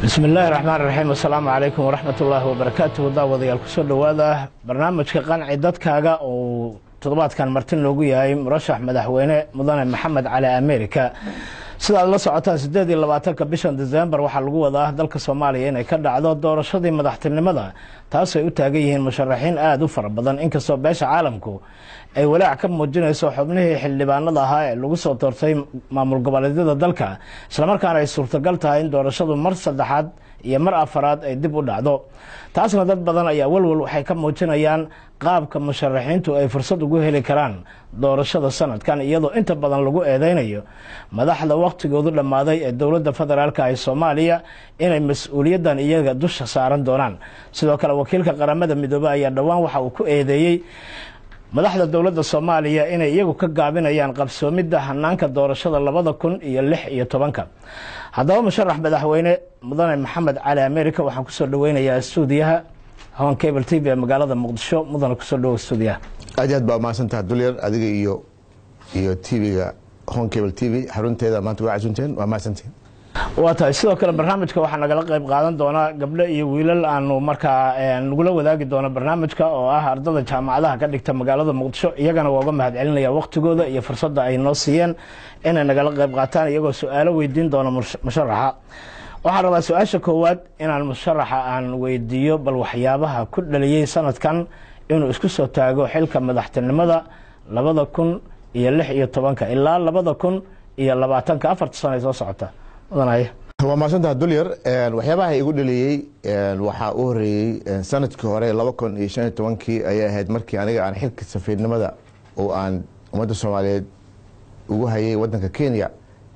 بسم الله الرحمن الرحيم والسلام عليكم ورحمة الله وبركاته داوديال كسو دواده barnaamijka qanci dadkaaga oo toddobaadkan martin loogu yahay murashax madaxweyne mudane maxamed cali Ameerika sida la socotaan 28 bishan December waxa lagu wadaa dalka Soomaaliya inay ka dhacdo doorashadii madaxtinimada taas ay u taagan yihiin musharaxiin aad u fara badan inkastoo beesha caalamku ay walaac ka muujinayso xubnihii xildhibaanada ahaa ee lagu soo doortay maamul goboleedyada dalka isla markaana ay suurtagal tahay in doorashadu mar saddexaad iyo mar afaraad ay dib u dhacdo taasna dad badan ayaa walwal waxay ka muujinayaan qaabka musharaxiintu ay fursad ugu heli karaan doorashada sanadkan iyadoo inta badan lagu eedeynayo madaxda waqtigoodu dhamaaday ee dowladda federaalka ee Soomaaliya inay mas'uuliyadan iyaga dusha saaran doonaan sidoo kale wakiilka qaramada midoobay ayaa dhawaan waxa uu ku eedeeyay madaxda dowladda Soomaaliya inay iyagu ka gaabinayaan qabsoomidda hanaanka doorashada 2016 haddaba musharax madaxweyne mudane maxamed cali Ameerika waxaan ku soo dhaweynayaa stuudiyaha Hon Cable TV ee magaalada Muqdisho mudane ku soo dhaw stuudiyaha aad baa maasantaa dulyar adiga iyo TV-ga Hon Cable TV xarunteeda maanta waa casuunteen waa maasantiin waata sidoo kale barnaamijka waxa nagala qayb qaadan doona gabdho iyo wiilal aanu markaa nagula wadaagi doona barnaamijka oo ah ardada jaamacadaha ka dhigta magaalada Muqdisho iyagana waa uga mahad celinaya waqtigooda iyo fursadda ay noo siiyeen inay nagala qayb qaataan iyagoo su'aalo weydiin doona musharaxa waxaan rabaa su'aasha koowaad inaan musharaxa aan weydiiyo bal waxyaabaha ku dhaliyay sanadkan inuu isku soo taago xilka madaxtinimada 2016 ilaa 2020 4 sano soo socota waa maasantaa dulyar waxyaabaha igu dhaliyay waxa uu horeeyay sanadkii hore 2015 ayay ahayd markii aniga aan xilka safiirnimada oo aan ummadda Soomaaliyeed ugu hayay wadanka Kenya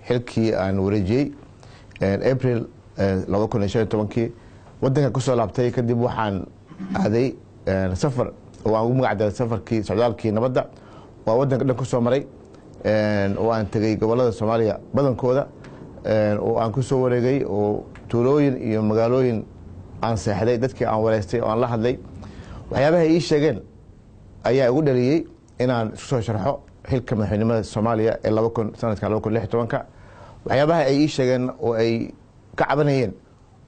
xilkii aan wareejiyay April 2015 wadanka ku soo laabtay kadib waxaan aaday safar oo aan ugu magacdaray safarkii socdaalkii nabadda waa wadanka dhan ku soo maray oo aan tagay gobolada Soomaaliya badankooda oo aan ku soo wareegay oo tuulooyin iyo magaalooyin aan seexday dadkii aan wareystay oo aan la hadlay waxyaabaha ay sheegeen ayaa ugu dhaliyay inaan isku soo sharxo xilka madaxweynimada Soomaaliya ee sanadka 2016 waxyaabaha ay sheegeen oo ay ka cabanayeen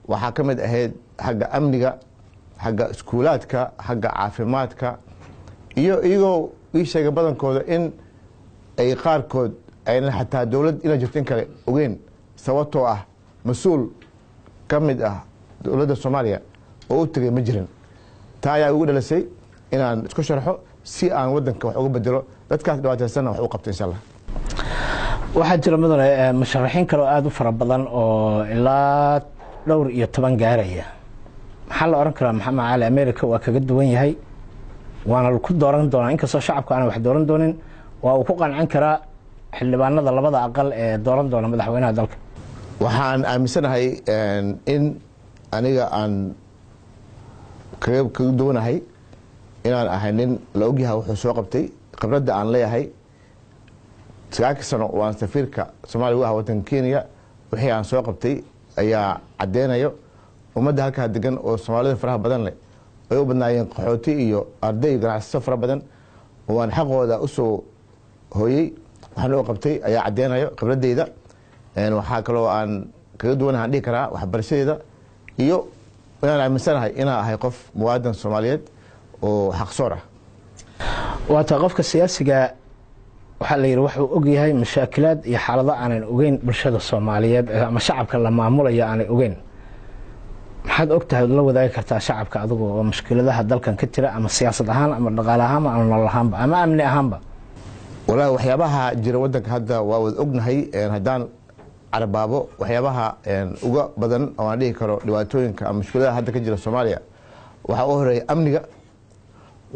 waxa ka mid ahayd xagga amniga xagga iskuulaadka xagga caafimaadka iyo iyagoo ii sheegay badankooda in ay qaarkood ayna xataa dowlad ina jirtin kale ogeyn sababtoo ah mas'uul ka mid ah dowladda Soomaaliya oo u tagay ma jirin taa ayaa ugu dhalisay inaan isku sharxo si aan wadanka wax uga bedelo dadkaas dhibaataysan wax u qabto insha Allah waxaa jira mudane musharaxiin kale oo aad u fara badan oo ilaa dhowr iyo 10 gaaraya maxaa la oran karaa maxamed cali Ameerika waa kaga duwan yahay waana ku dooran doonaa inkastoo shacabka aan wax dooran doonin waa uu ku qancin karaa xildhibaanada labada aqal ee dooran doona madaxweynaha dalka waxaan aaminsanahay in aniga aan kaga duwanahay inaan ahay nin la ogyahay wuxuu soo qabtay khibradda aan leeyahay 9 sano oo aan safiirka Soomaaliya u ahaa wadanka Kenya wixii aan soo qabtay ayaa cadeynayo ummadda halka degan oo Soomaalida faraha badan leh ay u badnaayeen qaxooti iyo arday ganacsato fara badan oo aan xaqooda u soo hooyay waxaan loo qabtay ayaa cadeynayo khibradeyda waxaa kaloo aan kaga duwanahay dhihi karaa waxbarashadeeda iyo inaan aaminsanahay inaan ahay qof muwaadin Soomaaliyeed oo xaqsoor ah waata qofka siyaasiga waxa la yiraahdo wuxuu og yahay mashaakilaad iyo xaalado aan ogeyn bulshada Soomaaliyeed ama shacabka la maamulayo aan ogeyn maxaad ogtahay la wadaagi kartaa shacabka adigu oo mushkiladaha dalkan ka jira ama siyaasad ahaan ama dhaqaale ahaan ama nolol ahaanba ama amni ahaanba والله waxyaabaha jira wadanka hadda waa wad ognahay hadaan arbaabo waxyaabaha uga badan oo aan dhihi karo dhibaatooyinka ama mushkiladaha hadda ka jira Soomaaliya waxa uu horeeyay amniga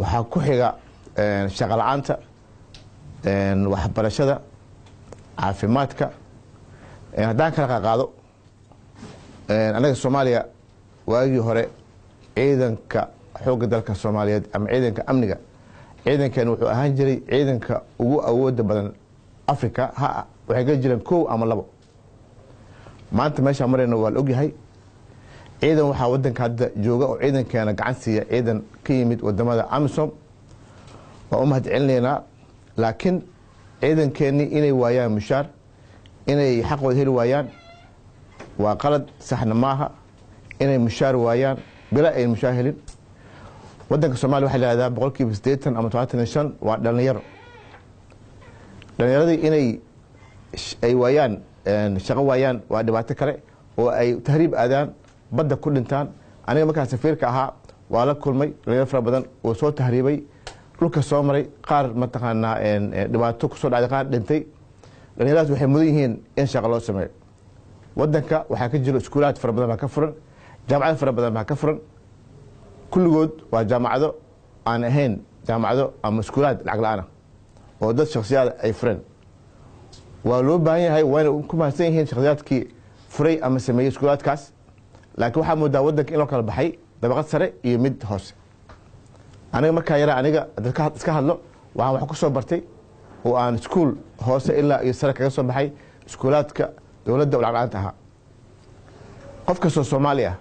waxa ku xiga shaqo la'aanta waxbarashada caafimaadka hadaan kala qaado anaga Soomaaliya waagii hore ciidanka xoogga dalka Soomaaliyeed ama ciidanka amniga ciidankan wuxuu ahaan jiray ciidanka ugu awoodda badan Afrika waxay ka jireen 1 ama 2 maanta meesha marayna waa la ogyahay ciidan waxaa wadanka hadda jooga oo ciidankeena gacan siiya ciidan ka yimid wadamada amisom waa u mahad celinaynaa laakiin ciidankeenii inay waayaan mushaar inay xaqooda heli waayaan waa qalad saxna maaha inay mushaar waayaan bila ay mushaar helin wadanka Soomaaliya waxa la yiraahdaa boqolkiiba 80 ama 25 waa dhalinyaro dhalinyaradii inay ay waayaan shaqo waayaan waa dhibaato kale oo ay tahriib aadaan badda ku dhintaan aniga markaa safiirka ahaa waa la kulmay dhalinyaro fara badan oo soo tahriibay dhulka soo maray qaar mataqaanaa dhibaato ku soo dhacday qaar dhintay dhalinyaradaas waxay mudan yihiin in shaqo loo sameeyo wadanka waxaa ka jiro iskuulaad fara badan baa ka furan jaamacado fara badan baa ka furan kulligood waa jaamacado aan ahayn jaamacado ama iskuulaad lacag la'aan oo dad shakhsiyaad ay fureen waa loo baahan yahay waana ku mahadsan yihiin shakhsiyaadkii furay ama sameeyey iskuulaadkaas laakiin waxaa moodaa wadanka in loo kala baxay dabaqad sare iyo mid hoose aniga markaa yara aniga dadka iska hadlo waxaan wax ku soo bartay oo aan iskuul hoose ilaa iyo sare kaga soo baxay iskuulaadka dowladda oo lacag la'aanta ahaa qof kastoo Soomaali ah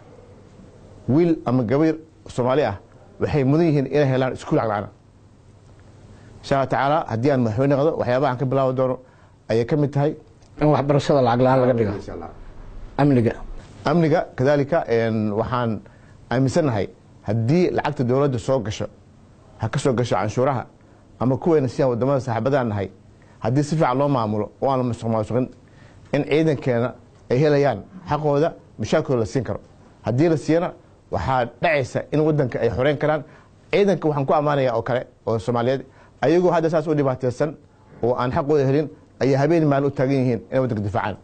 wiil ama gabar Soomaali ah waxay mudan yihiin inay helaan iskuul lacag la'aan insha taala haddii aan madaxweyne noqdo waxyaabaha aan ka bilaawi doono ayay ka mid tahay in waxbarashada lacag la'aan laga dhigo amniga kadalika waxaan aaminsanahay haddii lacagta dowladda soo gasho ha ka soo gasho canshuuraha ama kuweena si aan wadamada saaxiibadaan nahay haddii si fiican loo maamulo oo aan la masuqmaasuqin in ciidankeena ay helayaan xaqooda mushaarkooda la siin karo haddii la siiyana waxaa dhacaysa in wadanka ay xoreyn karaan ciidanka waxaan ku ammaanayaa oo kale oo Soomaaliyeed ayagoo hadda saas u dhibaataysan oo aan xaqooda helin ay habeen maalin u taagan yihiin inay wadanka difaacaan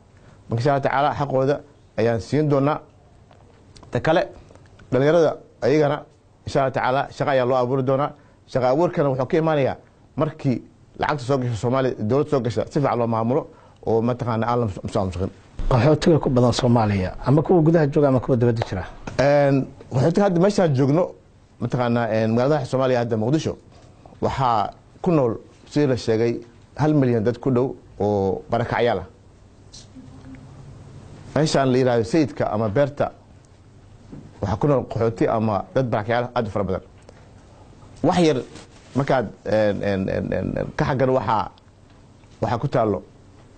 marka insha Allah taala xaqooda ayaan siin doonaa ta kale dhalinyarada ayagana insha Allah taala shaqo ayaa loo abuuri doonaa shaqo abuurkana wuxuu ka imaanayaa markii lacagta soo gasho Soomaaliya dowladda soo gasho si fiican loo maamulo oo mataqaana aan la masuqmaasuqin qaxootiga ku badan Soomaaliya ama kuwa gudaha jooga ama kuwa dibadda jira qaxootiga hadda meesha joogno mataqaana magaalada Soomaaliya hadda Muqdisho waxaa ku nool si la sheegay 1 milyan dad ku dhow oo barakacyaal ah meeshaan la yiraahdo sayidka ama beerta waxaa ku nool qaxooti ama dad barakacyaal aad u fara badan wax yar markaad ka xagan waxaa ku taalo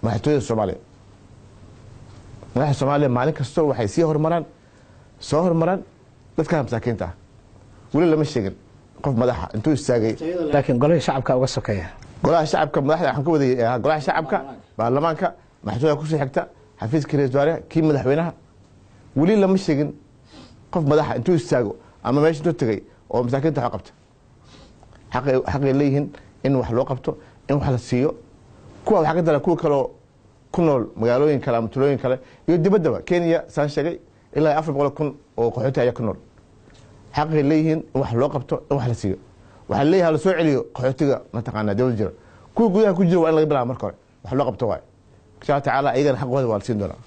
madaxtooyada Soomaaliya madaxda Soomaaliya maalin kastoo waxay soo hormaraan dadka masaakiinta wali lama sheegin qof madaxa intuu istaagay laakiin golaha shacabka uga sokeeya golaha shacabka madaxda waxaan ka waday golaha shacabka baarlamaanka madaxtooyada ku soo xigta xafiiska ra'iisul wasaaraha kii madaxweynaha wali lama sheegin qof madaxa intuu istaago ama meesha intuu tagay oo masaakiinta wax qabta xaqay leeyihiin in wax loo qabto in wax la siiyo kuwa waxa ka dara kuwa kale ku nool magaalooyin kale ama tulooyin kale iyo dibaddaba Kenya saan sheegay ilaa 400,000 oo qaxooti ayaa ku nool xaqay leeyihiin in wax loo qabto in wax la siiyo waxa leeyahay la soo celiyo qaxootiga mataqaana dawlad jira kuwa gudaha ku jira waa in laga bilaabo marka hore wax loo qabto waay insha taala ayagana xaqooda waa la siin doonaa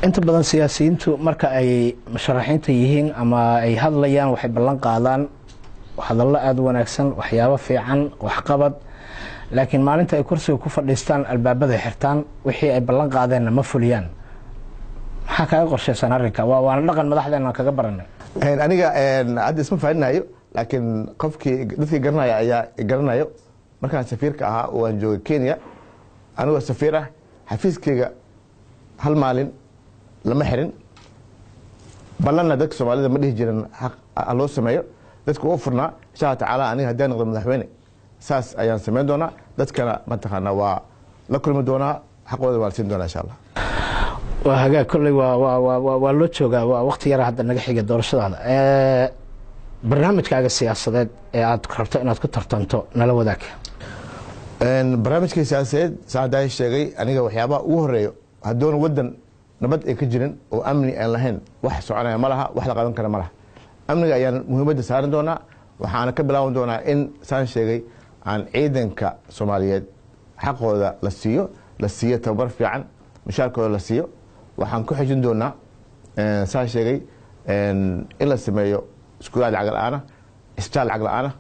inta badan siyaasiyiintu marka ay musharaxiinta yihiin ama ay hadlayaan waxay ballan qaadaan hadallo aad u wanaagsan waxyaabo fiican waxqabad laakiin maalinta ay kursiga ku fadhiistaan albaabada xirtaan wixii ay ballan qaadeenna ma fuliyaan maxaa kaaga qorshaysan arrinka waana dhaqan madaxdeena kaga baranay aniga hadda isma fahaninayo laakiin dadkii garanaya ayaa garanayo markaan safiirka ahaa oo aan joogay Kenya anigoo safiir ah xafiiskayga hal maalin lama xirin ballanna dadka Soomaalida ma dhihi jirin loo sameeyo dadku u furnaa insha Allah taala aniga haddii aan noqdo madaxweyne saas ayaan sameyn doonaa dadkana mataqaana waa la kulmi doonaa xaqooda waa la siin doonaa insha Allah waa hagaag kolley waa loo joogaa waa waqti yar hadda naga xiga doorashadaada barnaamijkaaga siyaasadeed ee aad rabto inaad ku tartanto nala wadaag barnaamijka siyaasadeed saadaay sheegay aniga waxyaabaha ugu horeeyo hadoon wadan nabad ay ka jirin oo amni aan lahayn wax soconaya ma laha wax la qaban kara ma laha amniga ayaan muhiimadda saaran doonaa waxaana ka bilaaban doonaa in saan sheegay aan ciidanka Soomaaliyeed xaqooda la siiyo tababar fiican mushaarkooda la siiyo waxaan ku xijin doonaa saan sheegay in la sameeyo iskuulaad lacag la'aan isbitaal lacag la'aan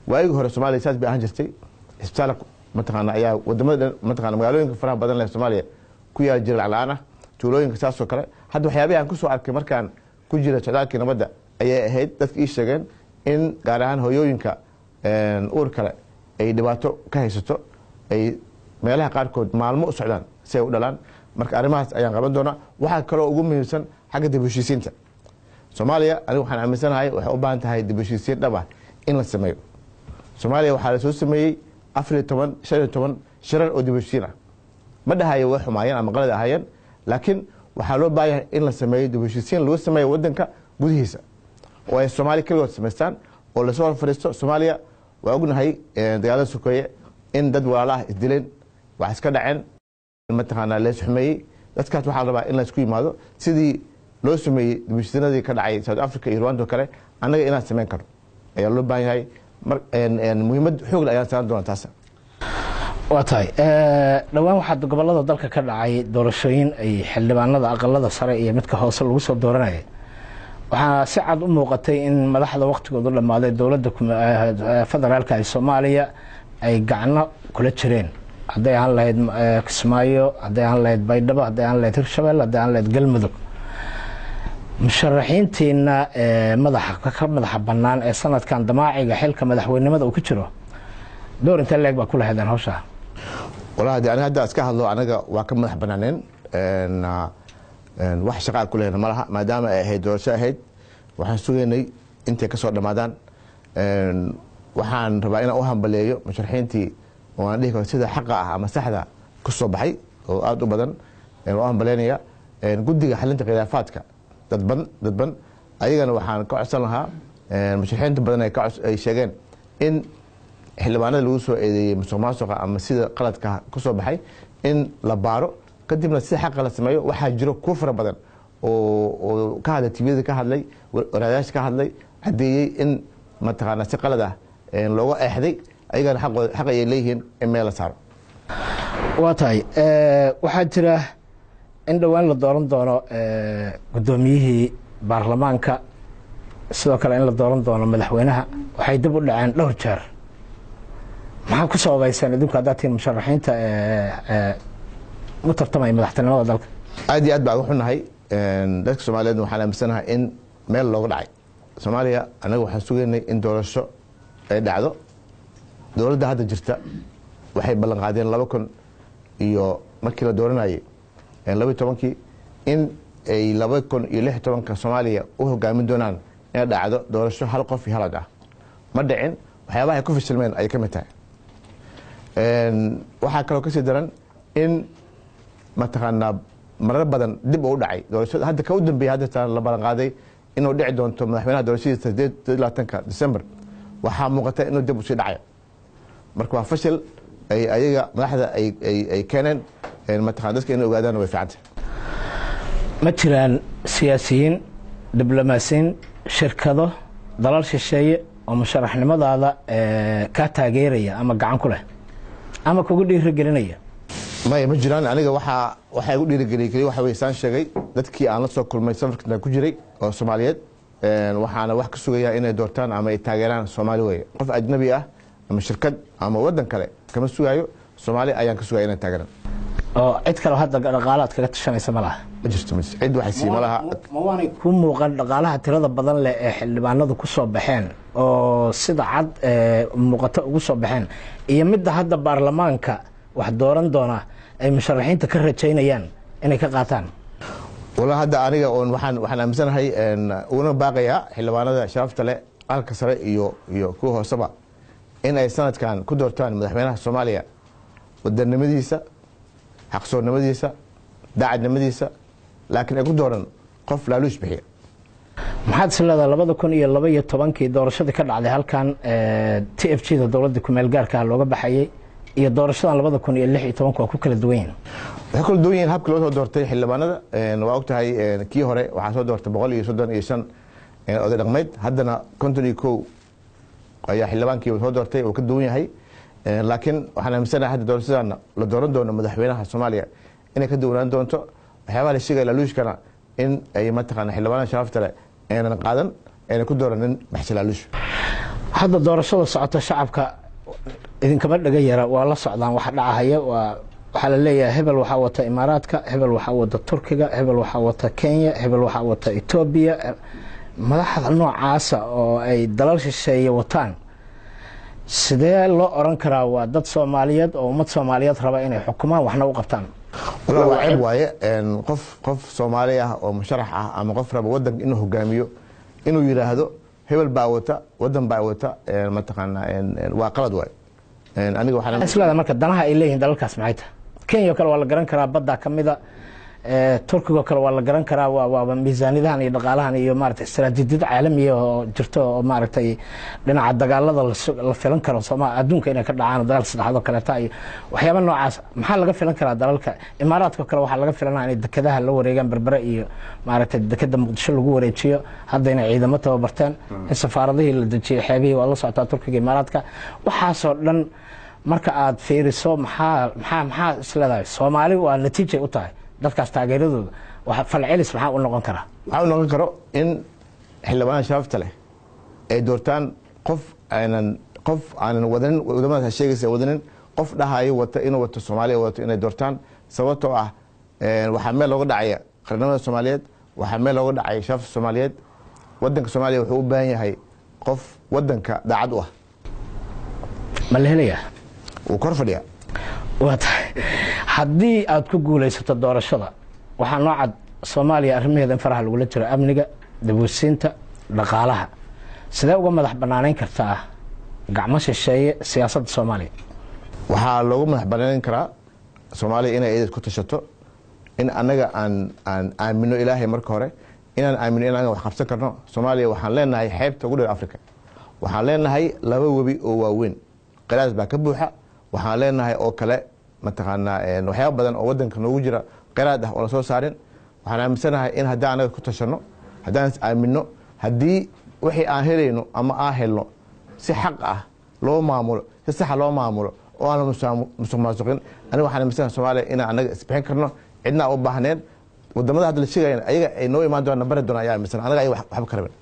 waayigi hore Soomaaliya saas bay ahaan jirtay isbitaal mataqaana ayaa wadamada mataqaana magaalooyinka faraha badan leh Soomaaliya ku yaal jiray lacag la'aan tuulooyinka saasoo kale. hadda waxyaabihi aan kusoo arkay markaan ku jira socdaalkii nabadda ayay ahayd dadka ii sheegeen in gaar ahaan hooyooyinka uur kale ay dhibaato ka haysato, ay meelaha qaarkood maalmo u socdaan si ay u dhalaan. marka arrimahaas ayaan qaban doonaa. waxaa kaloo ugu muhiimsan xagga dib u heshiisiinta Soomaaliya. anigu waxaan aaminsanahay waxay u baahan tahay dib u heshiisiin dhab ah in la sameeyo. Soomaaliya waxaa la soo sameeyey 15 shirar oo dib u heshiisiin ah. ma dhahayo way xumaayeen ama qalad ahaayeen, laakiin waxaa loo baahan yahay in la sameeyo dib u heshiisiin lagu sameeyo wadanka gudihiisa oo ay Soomaali kaligood samaystaan oo la soo fariisto. Soomaaliya waa ognahay dagaalada sokeeye in dad walaalaha isdileen, wax iska dhaceen, mataqaanaa lees xumeeyey. dadkaas waxaa la rabaa in la isku yimaado sidii loo sameeyey dib u heshiisiinadii ka dhacay South Africa iyo Rwanda oo kale, annaga inaan samayn karno ayaa loo baahan yahay. muhiimad xoog leh ayaan saaran doonaa taas. waa tahay dhowaan waxaa gobolada dalka ka dhacay doorashooyin ay xildhibaanada aqalada sare iyo midka hoose lagu soo dooranayay. waxaa si cad u muuqatay in madaxda waqtigoodu dhammaaday dowladda federaalka ee Soomaaliya ay gacno kula jireen, hadday aan lahayd Kismaayo, hadday aan lahayd Baydhabo, hadday aan lahayd Hirshabelle, hadday aan lahayd Galmudug. musharaxiintiina madaxa bannaan ee sanadkan damaaciga xilka madaxweynenimada uu ku jiro door inta leeg baa ku lahaydeen hawsha? walahi aniga hadda iska hadlo anaga waa ka madax banaaneen wax shaqaa ku leeyna malaha maadaama ay ahayd doorasho ahayd. waxaan sugeynay intay ka soo dhamaadaan. waxaan rabaa inaan u hambaleeyo musharaxiintii oo aan dhihi karo sida xaqa ah ama saxda ku soo baxay oo aad u badan. u hambaleynaya guddiga xalinta khilaafaadka dadban ayagana waxaan ka codsan lahaa musharaxiinta badan ay sheegeen in xildhibaanada lagu soo eedeeyey musuqmaasuqa ama sida qaladka ku soo baxay in la baaro, kadibna si xaqa la sameeyo. waxaa jiro kuwo fara badan oo ka hadlay tvda ka hadlay, waraadayaasha ka hadlay, caddeeyey in mataqaanaa si qalad ah looga eexday. ayagana xaq ayay leeyihiin in meel la saaro. waa tahay waxaa jira in dhowaan la dooran doono guddoomiyihii baarlamaanka, sidoo kale in la dooran doono madaxweynaha. waxay dib u dhaceen dhowr jeer. maxaa ku sababaysaan idinku haddaad tihiin musharaxiinta u tartamaya madaxtinimada dalka? aad iyo aad baan uga xunnahay. dadka Soomaaliyeed waxaan aaminsanahay in meel looga dhacay. Soomaaliya anaga waxaan sugeynay in doorasho ay dhacdo. dowladda hadda jirta waxay ballan qaadeen 2000 iyo markii la dooranayay 12 in ay 2016 Soomaaliya u hogaamin doonaan inay dhacdo doorasho hal qof iyo hal cod ah. ma dhicin. waxyaabaha ay ku fashilmeen ay ka mid tahay. waxaa kaloo kasii daran in mataqaanaa marar badan dib u dhacay doorashada. hadda ka u dambeeyay hadda la ballan qaaday inuu dhici doonto madaxweynaha doorashadiisa 28 December. waxaa muuqata inuu dib u sii dhacayo. marka waa fashil ay ayaga madaxda ay keeneen. mataqaanaa dadka inay ogaadaan way fiicanta. ma jiraan siyaasiyiin, diblomaasiyiin, shirkado, dalal shisheeye oo musharaxnimadaada ka taageeraya ama gacan ku leh ama kugu dhiirigelinaya? maya ma jiraan. aniga waxaa igu dhiirigeliyay kaliya waxa weeye saan sheegay dadkii aan la soo kulmay safarkan ku jiray oo Soomaaliyeed. waxaana wax ka sugayaa inay doortaan ama ay taageeraan Soomaali weeye. qof ajnabi ah ama shirkad ama wadan kale kama sugaayo. Soomaali ayaan ka sugaya inay taageeraan. oo cid kale hadda dhaqaalaad kaga tashanaysa ma laha? ma jirto cid waxay sii ma laha. ma waanay ku muuqan dhaqaalaha tirada badan leh ee xildhibaanadu ku soo baxeen oo sida cad muuqato ugu soo baxeen iyo midda hadda baarlamaanka wax dooran doona ay musharaxiinta ka rajaynayaan inay ka qaataan? wala hadda aniga waxaan aaminsanahay una baaqayaa xildhibaanada sharafta leh aqalka sare iyo kuwa hooseba in ay sanadkan ku doortaan madaxweynaha Soomaaliya wadanimadiisa, xaqsoonnimadiisa, daacadnimadiisa, laakiin ay ku dooran qof laaluush bixiya. maxaad is leedahay 2012 doorashadii ka dhacday halkan TFG-da dowladda ku meel gaarka looga baxayay iyo doorashadan 2016 waa ku kala duwan yihiin? waxay kala duwan yihiin habka loo soo doortay xildhibaanada. waa ogtahay kii hore waxaa soo doortay 135 oday dhaqmeed. haddana 51 ayaa xildhibaankii soo doortay oo ka duwan yahay. laakiin waxaan aaminsanahay hadda doorashadan la dooran doono madaxweynaha Soomaaliya inay ka duwanaan doonto. waxyaabaha la sheegay laaluushkana in ay mataqaanaa xildhibaanada sharafta leh aynan qaadan, aynan ku dooranin baxsi laaluush. hadda doorashada socota shacabka idinkama dhaga yara waa la socdaan waxa dhacaya. waa waxaa la leeyahay hebel waxaa wata imaaraadka, hebel waxaa wata turkiga, hebel waxaa wata kenya, hebel waxaa wata etoobiya. madaxda noocaasa oo ay dalal shisheeye wataan, sidee loo oran karaa waa dad Soomaaliyeed oo ummad Soomaaliyeed raba inay xukumaan waxna u qabtaan? waa ceeb waaye qof Soomaali ah oo musharax ah ama qof raba wadanka inuu hogaamiyo inuu yiraahdo hebel baa wata wadan baa wata mataqaana waa qalad waaye. aniga waxaan islaada marka danaha ay leeyihiin dalalkaas maxay tahay? Kenya kale waa la garan karaa, badda kamida Turkiga kale waa la garan karaa, waa miisaaniyadahan iyo dhaqaalahan iyo maaragtay istaraatiijiyad caalami ah oo jirto oo maaragtay dhinaca dagaalada la filan karo Soomaaliya adduunka inay ka dhacaan dagaal saddexaad oo kale tahay waxyaabo noocaas. maxaa laga filan karaa dalalka imaaraadka kale? waxaa laga filanaa inay dekedaha la wareegaan berbere iyo maaragtay dekeda Muqdisho lagu wareejiyo, hadda inay ciidamo tababarteen, in safaaradihii la dejiyay xeebihii waa la socotaa Turkiga imaaraadka. waxaasoo dhan marka aad fiiriso maxaa isleedahay Soomaali waa natiijay u tahay dadkaas taageeradooda waxa falcelis maxaa u noqon karaa? waxaa u noqon karo in xildhibaan sharafta leh ay doortaan qof aanan wadanin wadamadaas sheegaysa wadanin, qof dhahayo wata inuu wato Soomaaliya wato inay doortaan, sababtoo ah waxaa meel looga dhacaya qarnimada Soomaaliyeed, waxaa meel looga dhacaya sharafta Soomaaliyeed. wadanka Soomaaliya wuxuu u baahan yahay qof wadanka daacad u ah. ma la helayaa? wuu kor fadhiyaa. waa tahay haddii aad ku guulaysato doorashada, waxaa noo cad Soomaaliya arrimaheeda in faraha lagula jiro amniga, dibadsiinta, dhaqaalaha. sidee uga madax banaaneyn kartaa gacmo shisheeye siyaasadda Soomaaliya? waxaa loogu madax banaaneyn karaa Soomaaliya inay iyada ku tashato, in anaga aan aamino Ilaahay marka hore, inaan aamino in anaga wax qabsan karno. Soomaaliya waxaan leenahay xeebta ugu dheer Afrika, waxaan leenahay 2 webi oo waaweyn, qiraas baa ka buuxa. waxaan leenahay oo kale mataqaana waxyaabo badan oo wadanka noogu jira qiraad ah oo la soo saarin. waxaan aaminsanahay in haddii anaga ku tashano, haddaan aamino, haddii wixii aan helayno ama aan helno si xaq ah loo maamulo, si sax loo maamulo oo aan musuqmaasuqin, aniga waxaan aaminsanahay Soomaaliya inaan anaga isbixin karno, cidna u baahneen. wadamada hadda la sheegayaan ayaga ay noo imaan doonaan bari doonaan ayaa aaminsan, anaga ay waxba ka rabin.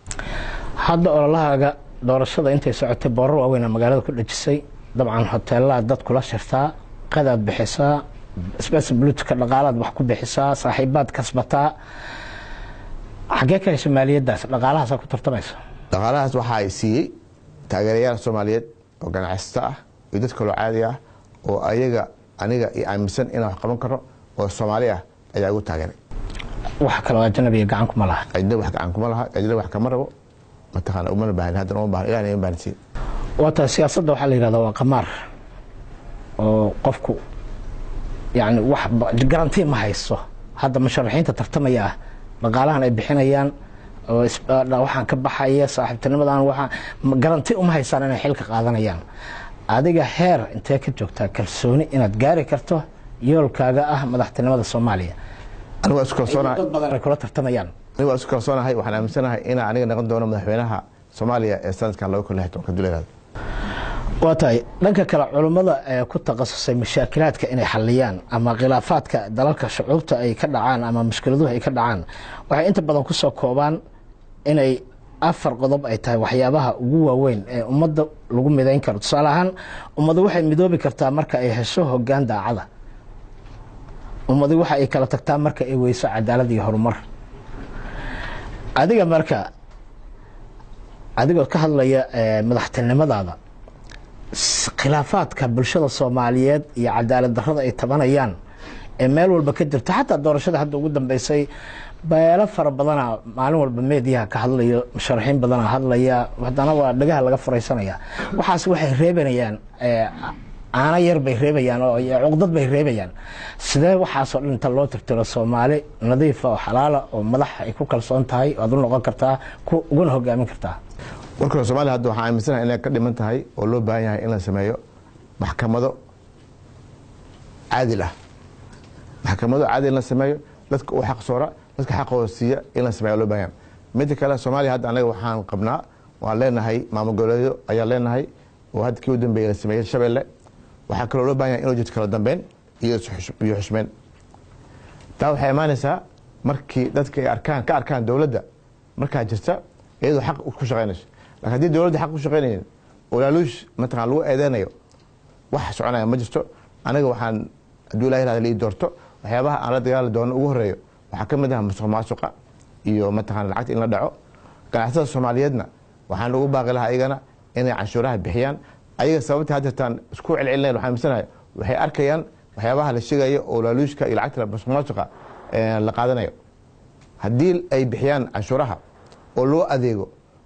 hadda ololahaaga doorashada intay socotay boorar waaweyn magaalada ku dhajisay, dabcan hoteelada dad kula shirtaa, qadaad bixisaa, space blutka dhaqaalaad wax ku bixisaa, saaxiibaad kasbataa. xagee ka heshay maaliyadaas dhaqaalahaas ku tartamayso? dhaqaalahaas waxa ay siiyey taageerayaal Soomaaliyeed oo ganacsato ah iyo dad kale oo caadi ah oo aniga i aaminsan inaan wax qaban karo oo Soomaali ah ayaa ugu taageeray. wax kale oo ajnabi gacan kuma laha? ajnabi wax gacan kuma laha, ajnabi wax kama rabo, mataqaana uma baahan, hadda uma baahan, Ilaahay ma baahan. wata siyaasadda waxaa la yiraahdaa waa qamaar oo qofku yani wax garanti ma haysto. hadda musharaxiinta tartamaya ah dhaqaalahan ay bixinayaan oo waxaan ka baxaya saaxiibtinimadan waxa garanti uma haystaan inay xilka qaadanayaan. adiga heer intee ka joogtaa kalsooni inaad gaari karto yoolkaaga ah madaxtinimada Soomaaliya? anigu isku kalsoonahay dad badan ay kula tartamayaan. anigu isku kalsoonahay, waxaan aaminsanahay in aniga noqon doono madaxweynaha Soomaaliya ee sanadkan 2016 ka duleelada. waa tahay dhanka kale culimada ee ku takhasusay mashaakilaadka inay xaliyaan ama khilaafaadka dalalka shucuubta ay ka dhacaan ama mushkiladuhu ay ka dhacaan, waxay inta badan ku soo koobaan inay 4 qodob ay tahay waxyaabaha ugu waaweyn ee ummadda lagu midayn karo. tusaale ahaan, ummaddu waxay midoobi kartaa marka ay hesho hoggaan daacada. ummaddu waxa ay kala tagtaa marka ay weyso cadaalad iyo horumar. adigoo ka hadlaya madaxtinimadaada, khilaafaadka bulshada Soomaaliyeed iyo cadaalad darrada ay tabanayaan ee meel walba ka jirta, xataa doorashada hadda ugu dambeysay beelo fara badana maalin walba meediyaha ka hadlayo, musharaxiin badana hadlaya, haddana waa dhagaha laga furaysanaya. waxaas waxay reebanayaan aana yar bay reebayaan oo cuqdad bay reebayaan. sidee waxaasoo dhan inta loo tirtiro Soomaali nadiifa oo xalaala oo madax ay ku kalsoon tahay aad u noqon kartaa, uguna hogaamin kartaa? warka Soomaaliya hadda waxaan aaminsanahay inay ka dhiman tahay oo loo baahan yahay in la sameeyo maxkamado caadil ah. maxkamado caadil la sameeyo, dadka u xaq soora, dadka xaqooda siiya in la sameeyo loo baahan yahay. mid kale Soomaaliya hadda anaga waxaan qabnaa, waan leenahay maamul goboleedyo ayaa leenahay oo hadda kii u dambeeyay la sameeyay Shabeelle. waxaa kaloo loo baahan yahay inuu jirto kala dambeyn iyo xushmeen. taa waxay imaanaysaa markii dadka ay ka arkaan dowladda markaa jirta iyadoo xaq ku shaqeynayso. laakiin haddii dowladda xaq ku shaqeynaynin oo laaluush mataqaan lagu eedeynayo, wax soconaya ma jirto. anaga waxaan hadduu ilahay raada lii doorto waxyaabaha aan la dagaali doono ugu horeeyo waxaa ka mid ah musuqmaasuqa iyo mataqaana lacagta in la dhaco. ganacsatada Soomaaliyeedna waxaan ugu baaqi lahaa ayagana inay canshuuraha bixiyaan. ayaga sababta hadda isku celcelinayaan waxaan aaminsanahay waxay arkayaan waxyaabaha la sheegayo oo laaluushka iyo lacagta musuqmaasuqa la qaadanayo. haddii ay bixiyaan canshuuraha oo loo adeego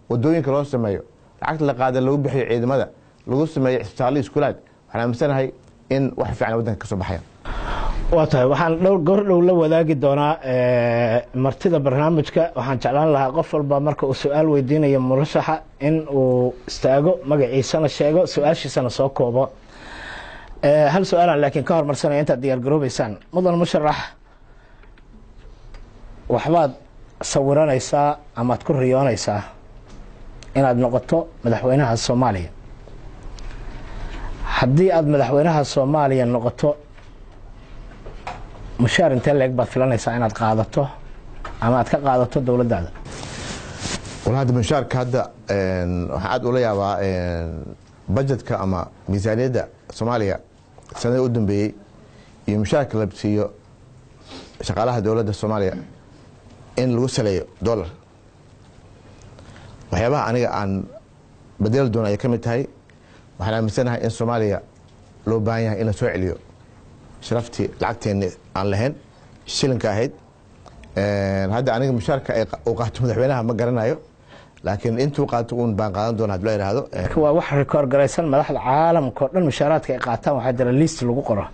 wadooyinka loo sameeyo lacagta la qaada lagu bixiyo ciidamada lagu sameeyo isbitaalada iskuulaad waxaan aaminsanahay in wax fiican waddanka ka soo baxayaan. waa tahay waxaan gordhow la wadaagi doonaa martida barnaamijka. waxaan jeclaan lahaa qof walba marka uu su-aal weydiinayo murashaxa in uu istaago magaciisana sheego su-aashiisana soo koobo. hal su-aalaan laakiin ka hormarsanaya intaad diyaar garoobeysaan. mudan musharax waxbaad sawiranaysaa amaad ku riyoonaysaa inaad noqoto madaxweynaha Soomaaliya. haddii aad madaxweynaha Soomaaliya noqoto mushaar intee leeg baad filanaysaa inaad qaadato ama aad ka qaadato dowladdaada? walaal mushaarka hadda waxa aad ula yaabaa budgetka ama miisaaniyadda Soomaaliya sanadii u dambeeyay iyo mushaarka la siiyo shaqaalaha dowladda Soomaaliya in lagu saleeyo dollar. waxyaabaha aniga aan bedel doono ay ka mid tahay waxaan aaminsanahay in Soomaaliya loo baahan yahay in la soo celiyo sharaftii lacagteena aan lahayn shilinka ahayd. hadda aniga mushaarka uu qaato madaxweynaha ma garanayo laakiin intuu qaato uun baan qaadan doonaa hadii la yiraahdo. waa wax record garaysan madaxda caalamka oo dhan mushaaraadka ay qaataan waxaa jira list lagu qoro.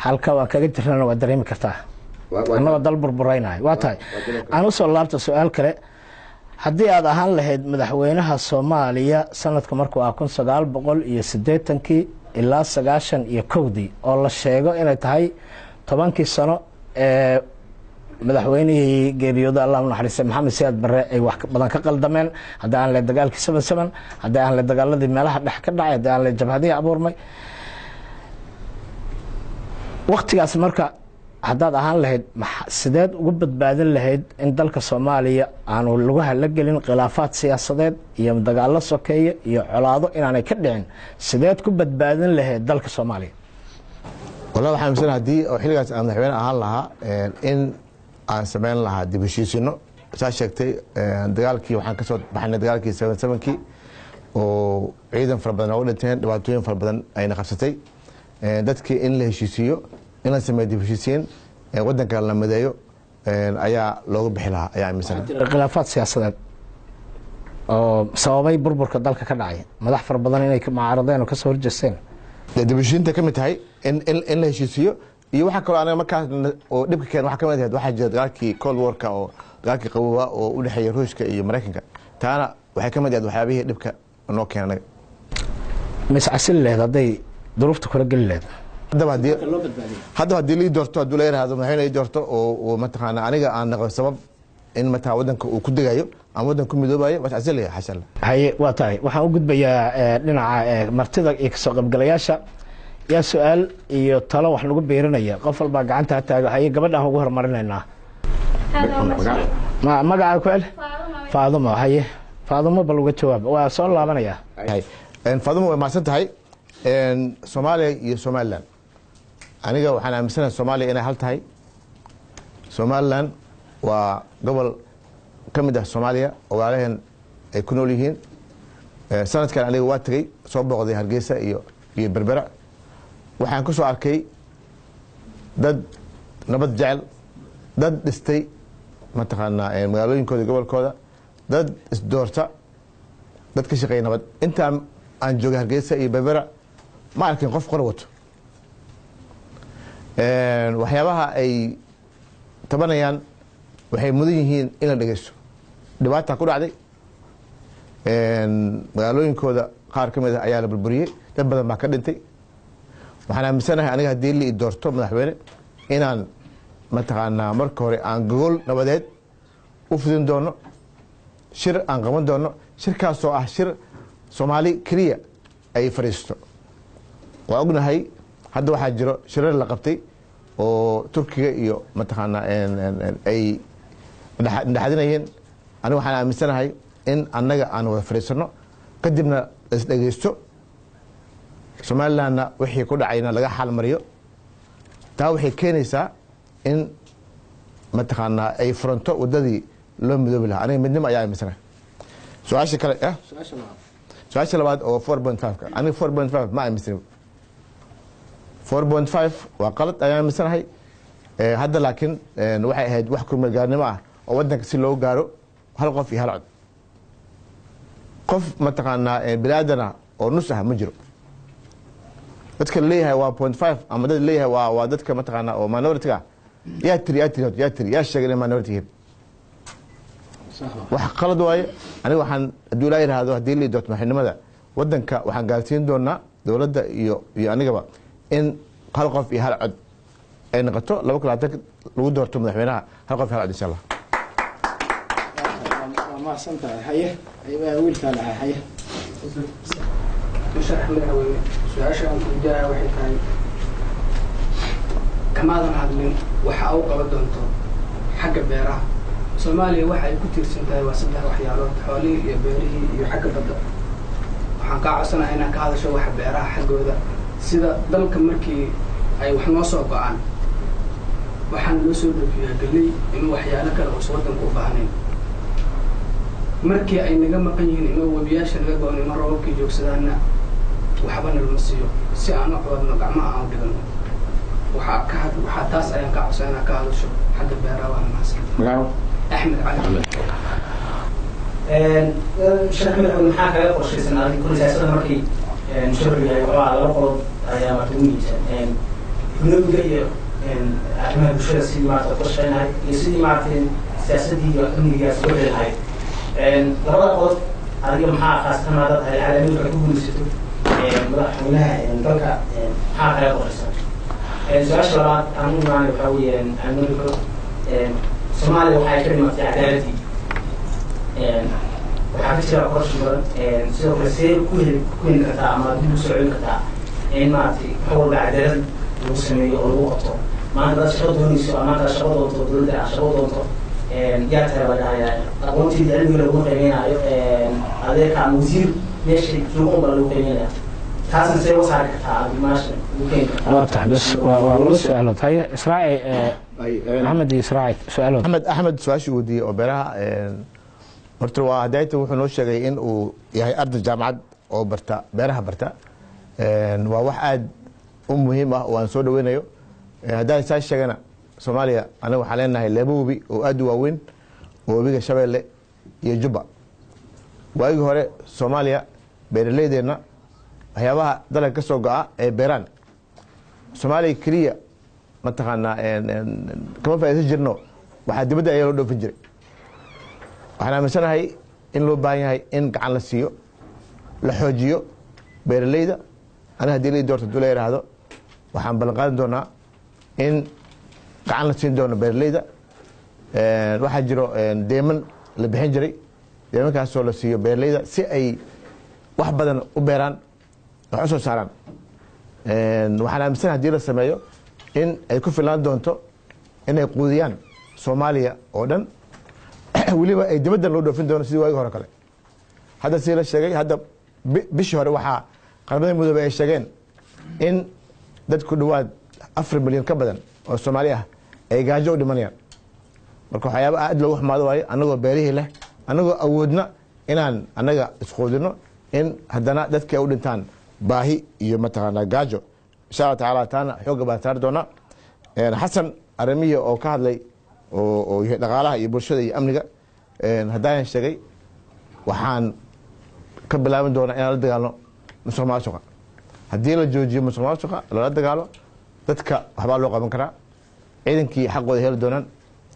halka waan kaga jirnana waa dareemi kartaa anagoo dal burburaynayo. waa tahay aan u soo laabto su-aal kale. haddii aad ahaan lahayd madaxweynaha Soomaaliya sanadka markuu 1980 ilaa 91 oo la sheego inay tahay 10 sano ee madaxweynihii geeriyooda Allah u naxariistay Maxamed Siyaad Barre ay wax badan ka qaldameen. haddii aan la dagaalkii 77 haddii aan la dagaaladii meelaha dhex ka dhacay haddii aan la jabhadii abuurmay waqtigaas marka haddaad ahaan lahayd sideed ugu badbaadin lahayd in dalka Soomaaliya aanu lagu halagelin khilaafaad siyaasadeed iyo dagaalo sokeeye iyo colaado inaanay ka dhicin sideed ku badbaadin lahayd dalka Soomaaliya? walaal waxaan aaminsanahay haddii oo xilligaas aan madaxweyne ahaan lahaa in aan sameyn lahaa dib u heshiisiino. saa sheegtay dagaalkii waxaan ka soo baxnay dagaalkii 77kii oo ciidan fara badan oo dhinteen dhibaatooyin fara badan ayna qabsatay. dadkii in la heshiisiyo in la sameeyo dib u heshiisiin waddanka la madeeyo ayaa loogu bixi lahaa ayaa aaminsan. khilaafaad siyaasadeed oo sababay burburka dalka ka dhacay madax fara badan inay mucaaradeen oo ka soo horjeesteen. dib u heshiisiinta ka mid tahay in la heshiisiyo iyo waxa kale anaga markaas oo dhibka keen waxa ka mid ah waxaa jira dagaalkii Cold War-ka oo dagaalkii qabowga oo u dhaxeeyay Ruushka iyo Mareykanka. taana waxay ka mid ah waxyaabihii dhibka noo keenay. miscasil leed haday duruufta kala gali leed hadda haddii lii doorto hadduu la yiraahdo madaxweyne ii doorto oo mataqaana aniga aan naqo sabab in mataa waddanka uu ku degayo ama waddanka ku midoobayo miscasil yahay xashan. haye waa tahay waxaan u gudbayaa dhinaca martida iyo kasoo qaybgalayaasha. yaa su-aal iyo talo wax lagu beerinaya qof walbaa gacanta taago. haye gabadhaan ugu hormarinaynaa magaca ku cel. Faadumo. haye Faadumo bal uga jawaab. waa soo laabanayaa. Faadumo way mahadsan tahay. Soomaaliya iyo Somaliland aniga waxaan aaminsanahay Soomaaliya inay hal tahay. Somaliland waa gobol ka mid ah Soomaaliya oo walaalahan ay ku nool yihiin. sanadkan aniga waa tagay soo booqday Hargeysa iyo Berbera. waxaan ku soo arkay dad nabad jecel, dad dhistay mataqaanaa magaalooyinkooda gobolkooda, dad isdoorta, dad ka shaqeeya nabad. intaan aan joogay Hargeysa iyo Berbera ma arkin qof qor wato. waxyaabaha ay tabanayaan waxay mudan yihiin in la dhageysto. dhibaata ku dhacday magaalooyinkooda qaar ka mid ah ayaa la burburiyey, dad badan baa ka dhintay. waxaan aaminsanahay aniga haddii la ii doorto madaxweyne inaan mataqaanaa marka hore aan gogol nabadeed u fidin doono, shir aan qaban doono, shirkaasoo ah shir Soomaali keliya ay fadhiisto. waa ognahay hadda waxaa jiro shirar la qabtay oo Turkiga iyo mataqaanaa ay dhaxadinayeen. aniga waxaan aaminsanahay in annaga aan wada fadhiisano kadibna is dhageysto Somalilandna wixii ku dhacayna laga xal mariyo. taa waxay keenaysaa in mataqaanaa ay furanto wadadii loo midoobi lahaa. aniga midnimo ayaa aaminsanay. su-aasha kale su-aasha labaad oo 4.5 aniga 4.5 ma aaminsanin. 4.5 waa qalad ayaan aaminsanahay. hadda laakiin waxay ahayd wax kumagaarnimo ah oo wadanka si loo gaaro hal qof iyo hal cod. qof mataqaanaa biniaadana oo nus ah ma jiro. dadka leeyahay waa 0.5 ama dad leeyahay waa dadka mataqaanaa oo minority ah yaa tiri yaa sheegay in minority yihiin. wax qalad waaye. aniga waxaan hadduu ilaa yidhaahdo haddii lii doorto madaxnimada wadanka waxaan gaarsiin doonaa dowladda iyo anigaba in hal qof iyo hal cod ay noqoto 2020 lagu doorto madaxweynaha hal qof iyo hal cod insha allah. maasantahay haye wiilkaan ahaa haye شرح مدحوينه su-aasha aan ku weydiinaya waxay tahay kamaadan hadlin waxa uu qaban doonto xagga beeraha Soomaaliya waxa ay ku tiirsan tahay waa saddex waxyaalood xoolihii iyo beerihii iyo xagga badda waxaan ka codsanahay inaad ka hadasho waxa beeraha xaggooda sida dalka markii ay wax noo soo go'aan waxaan loo soo dhoofiyaa galey inuu waxyaalo kale oo wadanka u baahnayn markii ay naga maqan yihiin inuu wabiyaasha naga go'an in roobkii joogsadaana waxbana lama siiyo si aan u codno gacmaha aan dhigano waxaa taas ayaan ka codsanaa ka hadasho xagga beeraha waa mahadsan Axmed Cali شرح مدحوينه maxaa kaga qorshaysan adiga kulli siyaasadda markii sharciga waa laba qodob ayaa martiinaysan guddiga iyo arrimaha bulshada sidii maarta qorshaynahay iyo sidii maartay siyaasaddii iyo amnigaas loo helahay labada qodob adiga maxaa khaasatan maadad hay calaamad waxay ku guulaysato madaxweynaha dalka maxaa kaga qorshaysan su-aasha labaad aan u imaanay waxaa weeyaan america Soomaaliya waxay ka dhimatay cadaaladii waxaa ka jira qorshe badan sidoo kale see ku heli kartaa ama dib u soo celin kartaa in maaragtay wax walba cadaalad lagu sameeyo oo lagu qabto maanta dad shaqo doonayso maanta shaqo doonto dowladda ah shaqo doonto yaa tahay la dhahayaa aqoontii cilmiga lagu qiimeynaayo adeerka ama wasiir meesha joogo baa lagu qiimeynaya taasna see u saari kartaa maasha lagu keeni kartaa واضح بس والله سؤالات هي إسرائيل محمد إسرائيل سؤالات axmed su-aashii weydiiyey oo beeraha horta waa hadaayta wuxuu noo sheegay in uu yahay arday jaamacad oo barta beeraha barta waa wax aad u muhiim ah oo aan soo dhaweynayo haddaan saa sheegana Soomaaliya aniga waxaan leenahay laba webi oo aad u waaweyn oo webiga Shabeelle iyo Jubba. waagii hore Soomaaliya beeraleydeena waxyaabaha dalka ka soo go'a ee beeraan Soomaaliya kaliya mataqaanaa kama faa'iideysan jirno waxaa dibadda ayaa loo dhoofin jiray. waxaan aaminsanahay in loo baahan yahay in gacan la siiyo la xoojiyo beeraleyda. aniga haddii la doorto dula yiraahdo waxaan ballan qaadi doonaa in gacan la siin doono beeraleyda. waxaa jiro deeman la bixin jiray deemankaasoo la siiyo beeraleyda si ay wax badan u beeraan wax u soo saaraan. waxaan aaminsanahay haddii la sameeyo in ay ku filaan doonto inay quudiyaan Soomaaliya oo dhan weliba ay dibadda loo dhoofin doono sidii waagii hore kale. hadda si la sheegay hadda bishii hore waxaa qaramada midoobay ay sheegeen in dad ku dhawaad 4 milyan ka badan oo Soomaali ah ay gaajo u dhimanayaan. marka waxyaabo aad loogu xumaado waaye anagoo beerihii leh anagoo awoodna inaan anaga isquudino in haddana dadka ay u dhintaan baahi iyo mataqaanaa gaajo. insha Allah taala taana xoog baan saar doonaa. xasan aramiye oo ka hadlay oo dhaqaalaha iyo bulshada iyo amniga haddaan sheegay waxaan ka bilaaban doonaa inaan la dagaalno musuqmaasuqa. haddii la joojiyo musuqmaasuqa lala dagaalo dadka waxbaa loo qaban karaa. ciidankii xaqooda heli doonaan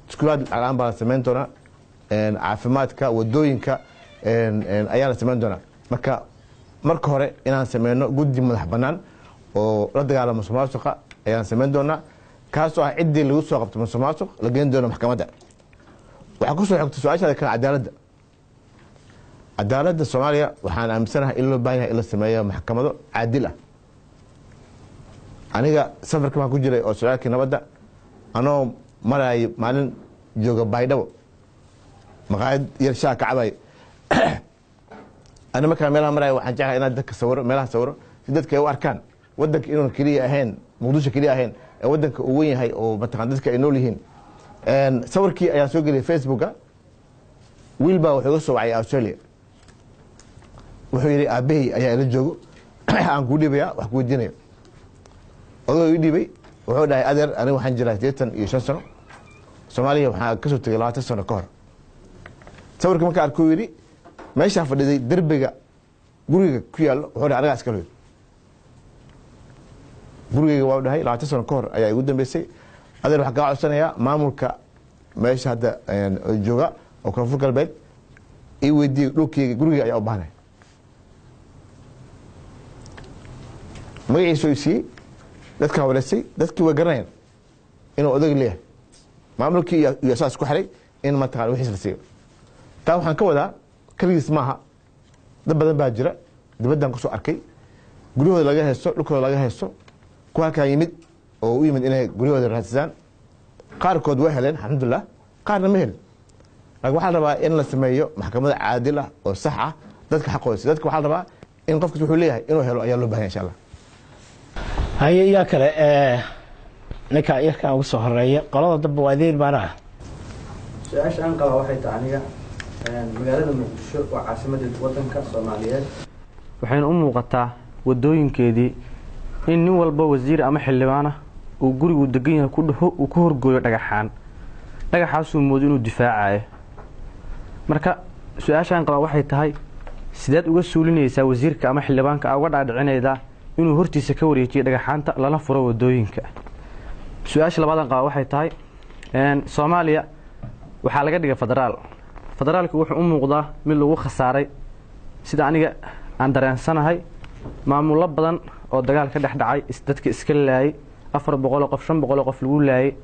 iskuulaad calaan baa la samayn doonaa caafimaadka wadooyinka ayaa la samayn doonaa. marka hore inaan sameyno guddi madax bannaan oo la dagaalo musuqmaasuqa ayaan samayn doonaa kaasoo ah ciddii lagu soo qabto musuqmaasuq la geyn doono maxkamadda. waxaa ku soo xigta su-aashaada kale cadaaladda Soomaaliya waxaan aaminsanahay in loo baahan yahay in la sameeyo maxkamado caadil ah. aniga safarka baan ku jiray oo socdaalkii nabadda anoo maraayo maalin jooga Baydhabo maqaayad yar shaah ka cabay ana markaa meelaha maraayo waxaan jeclahay inaan dadka sawiro meelaha sawiro si dadka ay u arkaan wadanka inuu kaliya ahayn Muqdisho kaliya ahayn ee wadanka uu weyn yahay oo mataqaan dadka ay nool yihiin sawirkii ayaa soo geliyay Facebooka wiil baa wuxuu ga soo wacay Australia wuxuu yiri aabbahay ayaa ila joogo aan ku dhibaya wax ku weydiinayo oo uu dhibay wuxuu dhahay adeer aniga waxaan jiraa 85 sano Soomaaliya waxaa ka soo tagay 20 sano ka hor sawirka marka arkuu yiri meesha fadhiday darbiga guriga ku yaalo wuxuu dhahay aniga iska leeyahay guriga waa dhahay 20 sano ka hor ayaa ugu dambeysay adeer waxa ka codsanayaa maamulka meesha hadda jooga oo Koonfur Galbeed ii weydiiyay dhulkayga guriga ayaa u baahnay magaciisa uu siiyay dadka walaasay dadkii way garanayaan inuu odag leeyahay maamulkii iyo asaas ku xiray in ma taqaan wixii la siiyo taa waxaan ka wadaa kaligiis maaha dad badan baa jira dibaddan ku soo arkay guriyooda laga haysto dhulkooda laga haysto ku halkaa yimid oo u yimid inay guriyooda raadsadaan qaarkood way heleen alxamdulillah qaarna ma helin laakiin waxaa la rabaa in la sameeyo maxkamada caadil ah oo sax ah dadka xaqooda dadka waxaa la rabaa in qofkiis wuxuu leeyahay inuu helo ayaa loo baahan insha Allah haye yaa kale ninka yarkan ugu soo horeeya qolada dabba waa idin baana su-aasha aan qaba waxay tahay aniga magaalada Muqdisho waa caasimadda wadanka Soomaaliyeed waxayna u muuqataa wadooyinkeedii in nin walba wasiir ama xildhibaan ah uu gurigu degan yahay ku dhaho uu ku horgooyo dhagaxaas uu moodo inuu difaacayo marka su-aashaan qaba waxay tahay sideed uga suulinaysaa wasiirka ama xildhibaanka uga dhaadhicinayda inuu hortiisa ka wareejiyo dhagaxaanta lala furo wadooyinka su-aasha labaad qaba waxay tahay Soomaaliya waxaa laga dhigay federaalku wuxuu u muuqdaa mid lagu khasaaray sida aniga aan dareensanahay maamulo badan oo dagaal ka dhex dhacay dadka iska laayay 400 qof 500 qof lagu laayay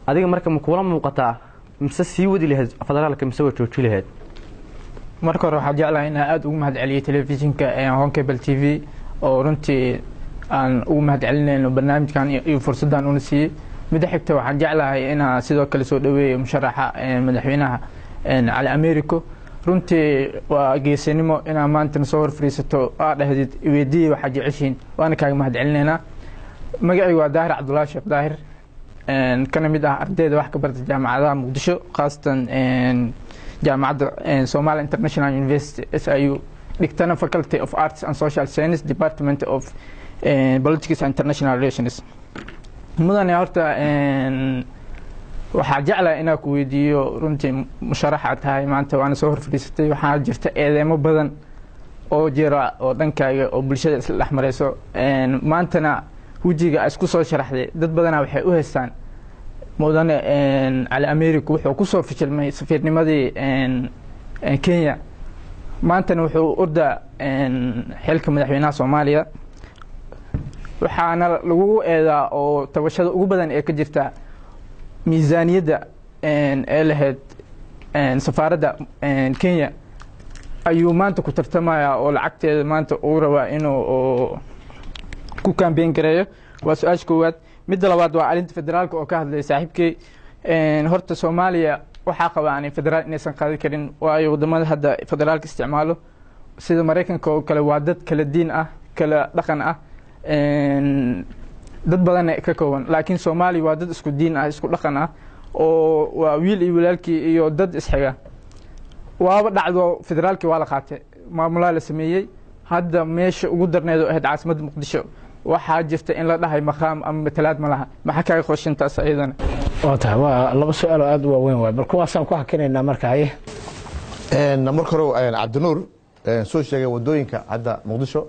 adiga marka ma kula muuqataa mise sii wadi lahayd federaalka mise waa jooji lahayd marka hore waxaan jeclahay in aad ugu mahadceliyo telefishinka Home Cable TV oo runtii aan ugu mahadcelinayno barnaamijkan iyo fursadan uu siiyay mid xigta waxaan jeclahay in sidoo kale soo dhaweeyo musharaxa madaxweynaha Cali Americo runtii waa geesinimo in maanta soo hor fariisato dhahdid weydii waxa jeceshiin waana kaaga mahadcelinaynaa magacaygu waa Daahir Cabdullaahi Sheekh Daahir kana mid ah ardayda wax ka barta jaamacadaha Muqdisho khaasatan jaamacadda Somali International University SIU dhigtana Faculty of Arts and Social Science Department of Politics and International Relations mudane horta waxaa jeclahay inaan ku weydiiyo runtii musharaxa tahay maanta waana soo hor fadhiisatay waxaa jirta eedeemo badan oo jira oo dhankaaga oo bulshada isla dhexmarayso maantana wajiga isku soo sharaxday dad badana waxay u haystaan mudane Cali Americo wuxuu ku soo fashilmay safiirnimadii Kenya maantana wuxuu orda xilka madaxweynaha Soomaaliya waxaana lagu eedaa oo tabashada ugu badan ee ka jirta miisaaniyadda ee lahayd safaaradda Kenya ayuu maanta ku tartamaya oo lacagteeda maanta uu rabaa inuu ku campaign gareeyo waa su-aasha koowaad midda labaad waa arinta federaalka oo ka hadlay saaxiibkay horta Soomaaliya waxaa qabaan federaal inaysan qaadi karin waayo wadamada hadda federaalka isticmaalo sida Mareykanka oo kale waa dad kala diin ah kala dhaqan ah dad badan ka kooban laakiin Soomaaliya waa dad isku diin ah isku dhaqan ah oo waa wiil iyo walaalkii iyo dad isxiga waaba dhacdo federaalka waa la qaatay maamulada la sameeyay hadda meesha ugu darneedo ahayd caasimadda Muqdisho waxaa jirta in la dhahay maqaam ama matalaad ma laha maxaa kaaga qorshintaas ayadana waa laba su'aal aad u waaweyn waay marka waasaan ku hakinaynaa marka haye marka hore Cabdinuur soo sheegay wadooyinka hadda Muqdisho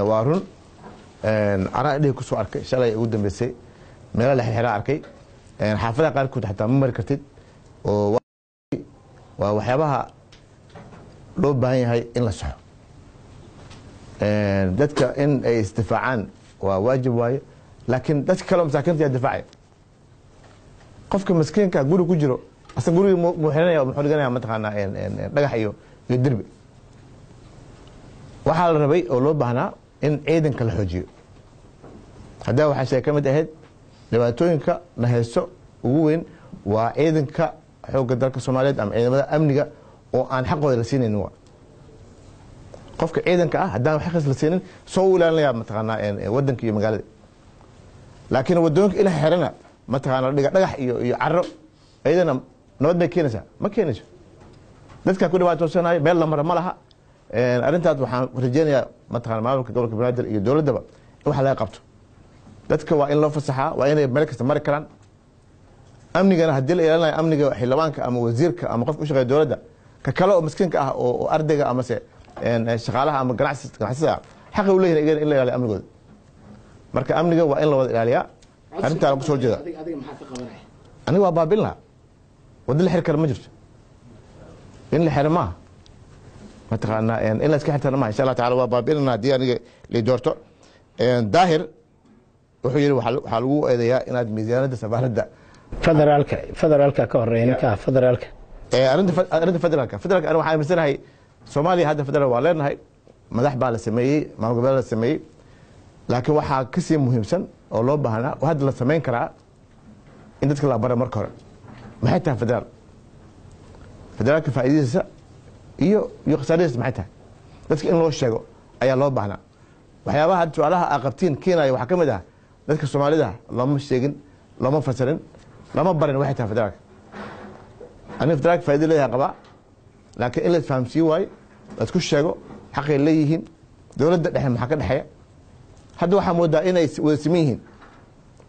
waa run ana idin ku soo arkay shalay ugu dambeysay meel la xiriir arkay xaafadaha qaarkood xataa ma mari kartid oo waa waxyaabaha loo baahan yahay in la saxo dadka in ay istifaacaan waa waajib waaye laakiin dadka kale masaakiinta yaa difaacay qofka miskiinka guri ku jiro asan guriga mu xiranaya muxuu dhiganaya mataqaanaa dhagax iyo derbi waxaa la rabay oo loo baahnaa in ciidanka la xoojiyo hadda waxaa shay ka mid ahayd dhibaatooyinka la haysto ugu weyn waa ciidanka xoogga dalka Soomaaliyeed ama ciidamada amniga oo aan xaqooda la siinin waa qofka ciidanka ah haddaan wax xaqis la siinin soo ilaalinaya mataqaanaa wadanka iyo magaalada laakiin wadooyinka ila xirana mataqaana dhiga dhagax iyo caro ayadana nabad bay keenaysaa ma keenayso dadka ku dhibaatoosanaya meel la mara ma laha arrintaas waxaan rajeynayaa mataqaana maamulka gobolka banaadir iyo dowladdaba in wax laga qabto dadka waa in loo fasaxaa waa inay meel kasta mari karaan amnigana haddii la ilaalinayo amniga xildhibaanka ama wasiirka ama qofka u shaqeeya dowladda ka kale oo miskiinka ah oo ardayga amase shaqaalaha ama ganacsada xaqi u leeyahay in la ilaaliyo amnigooda marka amniga waa in la wada ilaaliyaa arrintaan ku soo jeeda aniga waa baabil lahaa waddo la xiri kara ma jirto in la xiro maaha mataqaanaa in la iska xirtana maaha insha allah taala waa baabilna haddii aniga lii doorto daahir wuxuu yidhi waxaa lagu eedayaa inaad miisaanada safaaradda federaalka ka horeeya ninka federaalka arrinta federaalka aniga waxaan aaminsanahay soomaaliya hadda federaal waa leenahay madax baa la sameeyey maamul goboleed la sameeyey laakiin waxaa kasii muhiimsan oo loo baahnaa oo hadda la samayn karaa in dadka la bara marka hore maxay tahay federaalka faa'iidadiisa iyo khasaaradiisa maxay tahay dadka in loo sheego ayaa loo baahnaa waxyaabaha hadda su-aalaha aa qabtiin keenaya waxaa ka mid ah dadka soomaalida looma sheegin looma fasirin lama barin waxay tahay federaalka aniga federaalka faa'iida leeyahay qabaa laakiin in la isfahamsiin waayo la isku sheego xaqay leeyihiin dowladda dhexe maxaa ka dhexeeya hadda waxaa moodaa inay wada siman yihiin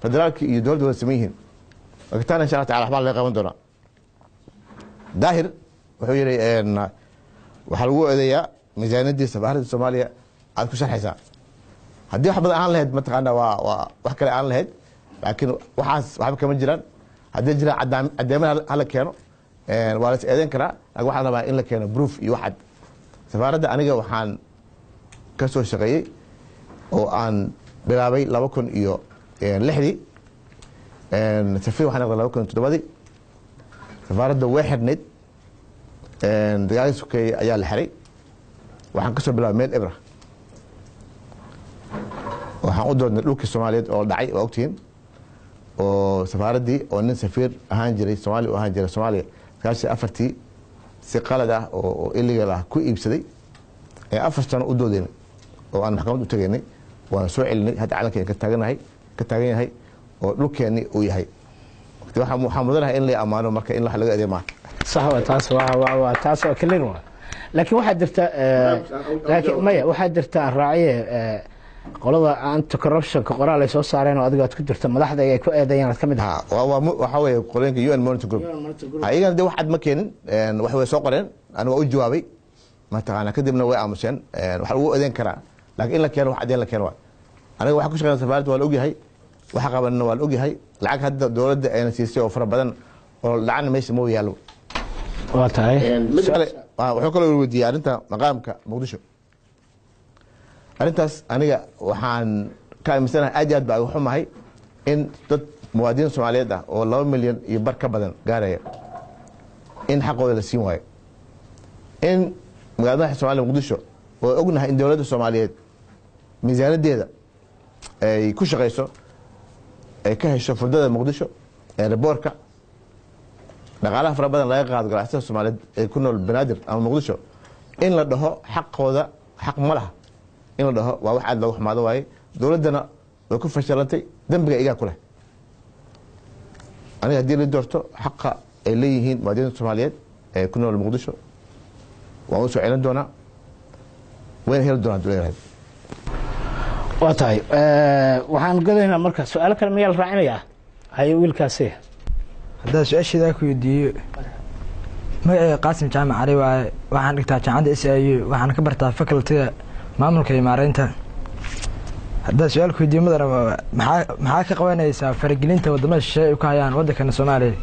federaalka iyo dowladda wada siman yihiin wakitaana insha allah tacala waxbaa laga qaban doonaa daahir wuxuu yidhi waxaa lagu eedeeyaa miisaaniyadii safaaradda soomaaliya aad ku sharxaysaa haddii wax badan aan lahayd mataqaana waa wax kale aan lahayd laakiin waxaas waxba kama jiraan haddii jiraan caddeemada hala keeno waa la is eedeyn karaa laakiin waxaan rabaa in la keeno proof iyo waxad safaaradda aniga waxaan ka soo shaqeeyey oo aan bilaabay 2006 safir waxaan noqday 2007 safaaradda way xirnayd dagaalkii sokeeye ayaa la xiray waxaan kasoo bilaabay meel ibra waxaan u doodnay dhulkii soomaaliyeed oo dhacay waa ogtihiin oo safaaraddii oo nin safiir ahaan jiray soomaaliya u ahaan jiray soomaaliya 94 si qalad ah oo illegal ah ku iibsaday 4 sano u doodeynay oo aan maxkamad u tageynay waan soo celinay hadda calankeen ka taagan yahay oo dhulkeeni uu yahay waxaa mudanahay in la amaano marka in wax laga adeemaa صح waa taas oo kaliin waa laakiin waxaa jirta laakiin maya waxaa jirta raaciye qolada anti corruption ka qoraal ay soo saareen oo adiga aad ku jirta madaxda ay ku eedeeyaan ka mid ah waxa weeye qoreenka UN Monitor Group ayaga de wax cad ma keenin wax way soo qoreen aniga u jawaabay ma taqaana kadibna way aamuseen waxa uu eedeyn karaa laakiin in la keeno wax cadeen la keeno aniga waxa ku shaqeynaa safaaradda waa la ogyahay waxa qabanna waa la ogyahay lacag hadda dowladda ayna siisay oo fara badan oo lacag meesha ma yaalo waa tahay wuxuu kaloo weydiiyey arrinta maqaamka muqdisho arrintaas aniga waxaan ka aaminsanahay aad iyo aad baa ugu xumahay in dad muwaadiniin soomaaliyeed ah oo 2 milyan iyo bar ka badan gaaraya in xaqooda la siin waayo in magaalada Soomaaliya muqdisho oo ognahay in dowladda Soomaaliyeed miisaanadeeda ay ku shaqeyso ay ka hesho furdada muqdisho ee reportka dhaqaalaha fara badan laga qaado ganacsatada Soomaaliyeed ee ku nool banaadir ama muqdisho in la dhaho xaqooda xaq ma laha in la dhaho waa wax aad loogu xumaado waaye dowladdana way ku fashilantay dambiga igaa ku leh aniga haddii la doorto xaqa ay leeyihiin muwaadiniinta Soomaaliyeed ee ku nool muqdisho waan u soo celin doonaa wayna heli doonaa duleerahay waa tahay waxaan gadaynaa marka su-aalo kale miyaa la raacinayaa haye wiilkaasi haddaan su-aasheeda ku weydiiyo magacayga qaasim jaamac cali waaye waxaan dhigtaa jaamacadda SIU waxaan ka bartaa facultyda maamulka iyo maareynta haddaan su-aal ku weydiiyo mudane maxaa ka qabanaysaa faragelinta wadamada shisheeye ay ku hayaan waddankana Soomaaliya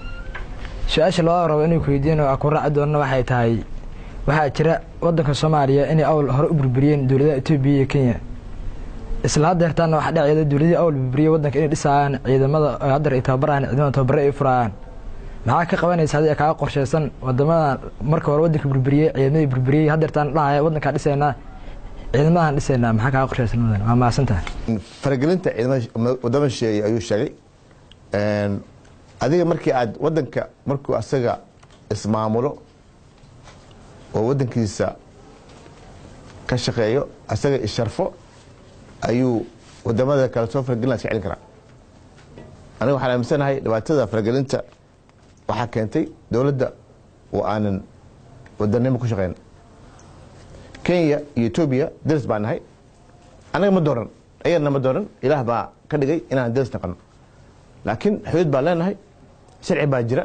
su-aasha loo rabo inuu ku weydiino aan ku raaci doonno waxay tahay waxaa jira waddanka Soomaaliya inay awl hore u burburiyeen dowladaha Itoobiya iyo Kenya isla hadda hertaana waxa dhacayda dowladda awl burburiyay waddanka inay dhisayaan ciidamada hadda ay tababaraan ciidamada tababare ay furayaan maxaa ka qabanaysaa hadii ka qorsheysan wadamada marka hore waddanka burburiyay ciidamadii burburiyay hadda hertaana dhacaya waddanka dhisayna ciidamadan dhisayna maxaa ka qorsheysan waa maasantahay faragelinta ciidamada wadamada shisheeye ayuu sheegay adiga markii aad waddanka markuu asaga ismaamulo oo waddankiisa ka shaqeeyo asaga isharfo ayuu wadamada kale soo faragelin iska celin karaa aniga waxaan aaminsanahay dhibaatada faragelinta waxaa keentay dowladda oo aanan wadanimo ku shaqeyn. Kenya iyo Ethiopia daris baan nahay, anaga ma dooran, ayagana ma dooran, ilaah baa ka dhigay inaan daris naqano. laakiin xuduud baan leenahay, sharci baa jira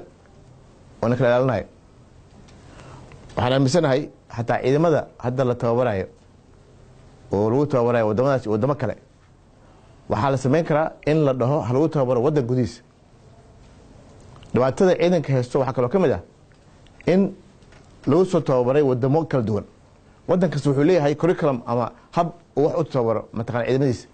oo na kala ilaalinayo. waxaan aaminsanahay xataa ciidamada hadda la tababarayo oo lagu tababarayo wadamadaas wadamo kale, waxaa la samayn karaa in la dhaho ha lagu tababaro waddan gudihiisa. dhibaatada ciidanka haysto waxaa kaloo ka mid ah in lagu soo tababaray wadamo kala duwan. waddan kasta wuxuu leeyahay curriculum ama hab uu wax u tababaro mataqana ciidamadiisa.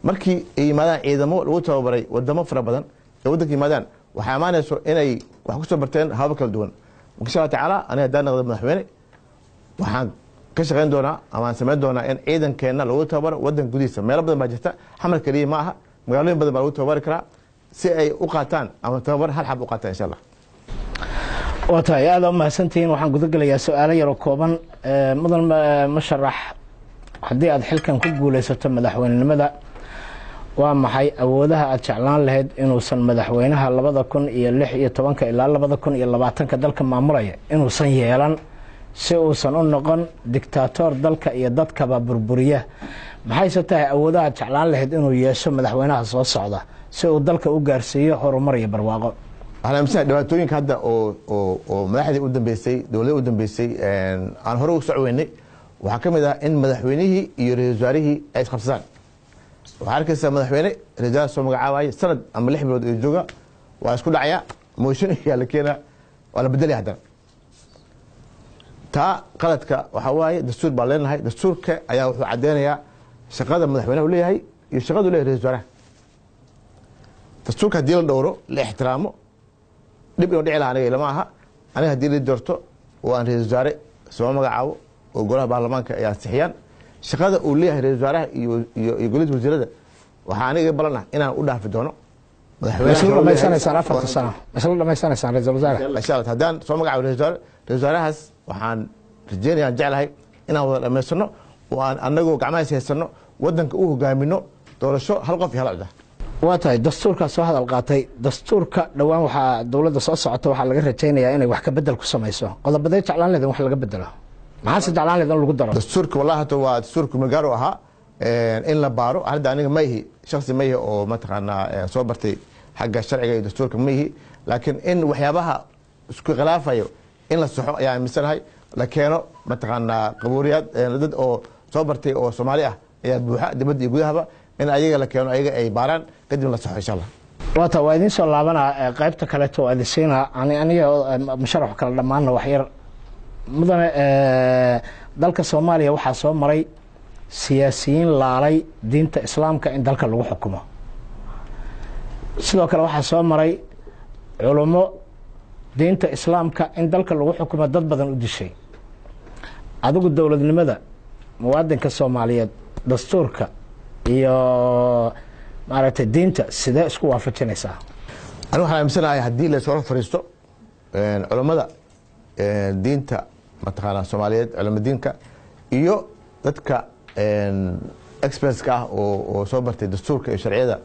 markii ay yimaadaan ciidamo lagu tababaray wadamo fara badan ee waddanka yimaadaan, waxay amaanayso inay wax ku soo barteen habab kala duwan. insha Allah tacaala aniga haddaan noqdo madaxweyne, waxaan ka shaqayn doonaa ama aan samayn doonaa in ciidankeenna lagu tababaro waddanka gudihiisa. meelo badan baa jirta, xamar keliya ma aha, magaalooyin badan baa lagu tababari karaa si ay u qaataan ama tababar hal xab u qaataan insha Allah. waa tahay aada u mahadsantihiin. waxaan gudagelayaa su-aalo yaroo kooban. mudan musharax, haddii aad xilkan ku guulaysato madaxweynenimada, waa maxay awoodaha aad jeclaan lahayd inuusan madaxweynaha 2016 ilaa 2020 dalka maamulaya inuusan yeelan, si uusan u noqon dictator dalka iyo dadkaba burburiya? maxayse tahay awoodaha aad jeclaan lahayd inuu yeesho madaxweynaha soo socda si uu dalka u gaarsiiyo horumar iyo barwaaqo? waxaan aaminsanahay dhibaatooyinka hadda oo madaxdii u dambeysay, dowladda u dambeysay aan hore u socweynay, waxaa ka mid ah in madaxweynihii iyo ra-iisul wasaarihii ay isqabsadaan. waxaa arkaysaa madaxweyne ra-isul wasaar soo magacaabaya sanad ama 6 bilood oo jooga, waa isku dhacaya, mooshin ayaa la keenaa, waa la bedelaya haddana. taa qaladka waxaa waaye dastuur baan leenahay. dastuurka ayaa wuxuu caddeynayaa shaqada madaxweynaha u leeyahay iyo shaqadu leeyahay ra-isul wasaaraha. dastuurka haddii la dhowro, la ixtiraamo, dhib inuu dhici lahaa aniga ilama aha. aniga haddii la doorto oo aan ra-isul wasaare soo magacaabo oo golaha baarlamaanka ay ansixiyaan, shaqada uu leeyahay ra-isul wasaaraha iyo golihiisa wasiirada, waxaa aniga balan ah inaan u dhaafi doono isla dhamaysanaysaan 4 sano, isla dhamaysanaysaan ra-isul wasaare. insha Allah haddaan soo magacaabo ra-isul wasaarahaas, waxaan rajeynayaa, jeclahay inaan wada dhamaysano oo aan anagoo gacmahaas haysano waddanka u hogaamino doorasho hal qof iyo hal cod ah. waa tahay dastuurkaa soo hadal qaatay. dastuurka dhowaan waxaa dowladda soo socota, waxaa laga rajaynayaa inay wax ka bedel ku samayso. qodobadee jeclaan leed in wax laga bedelo? maxaase jeclaan leed in lagu daro? dastuurka wallahi hata waa dastuurka magaaro ahaa in la baaro. hadda aniga ma ihi shakhsi ma ihi oo mataqaanaa soo bartay xagga sharciga iyo dastuurka ma ihi, laakiin in waxyaabaha isku khilaafayo in la saxo ayaa aaminsanahay. la keeno mataqaanaa qabuuriyaad dad oo soo bartay oo Soomaali ah ayaa buuxa dibadda iyo gudahaba, in ayaga la keeno, ayaga ay baaraan, kadib la saxo insha Allah. waa tahay waa idiin soo laabanaa qaybta kaleeto oo adisiina aniga musharax kala dhammaanna wax yar. mudane, dalka Soomaaliya waxaa soo maray siyaasiyiin laalay diinta islaamka in dalka lagu xukumo. sidoo kale waxaa soo maray culummo diinta islaamka in dalka lagu xukumo dad badan u dishay. adigu dowladnimada, muwaadinka Soomaaliyeed, dastuurka iyo maaragtay diinta sidee isku waafajinaysaa? anigu waxaan aaminsanahay haddii la soo fariisto culummada diinta mataqaanaa Soomaaliyeed, culumada diinka iyo dadka expertska ah oo soo bartay dastuurka iyo sharciyada,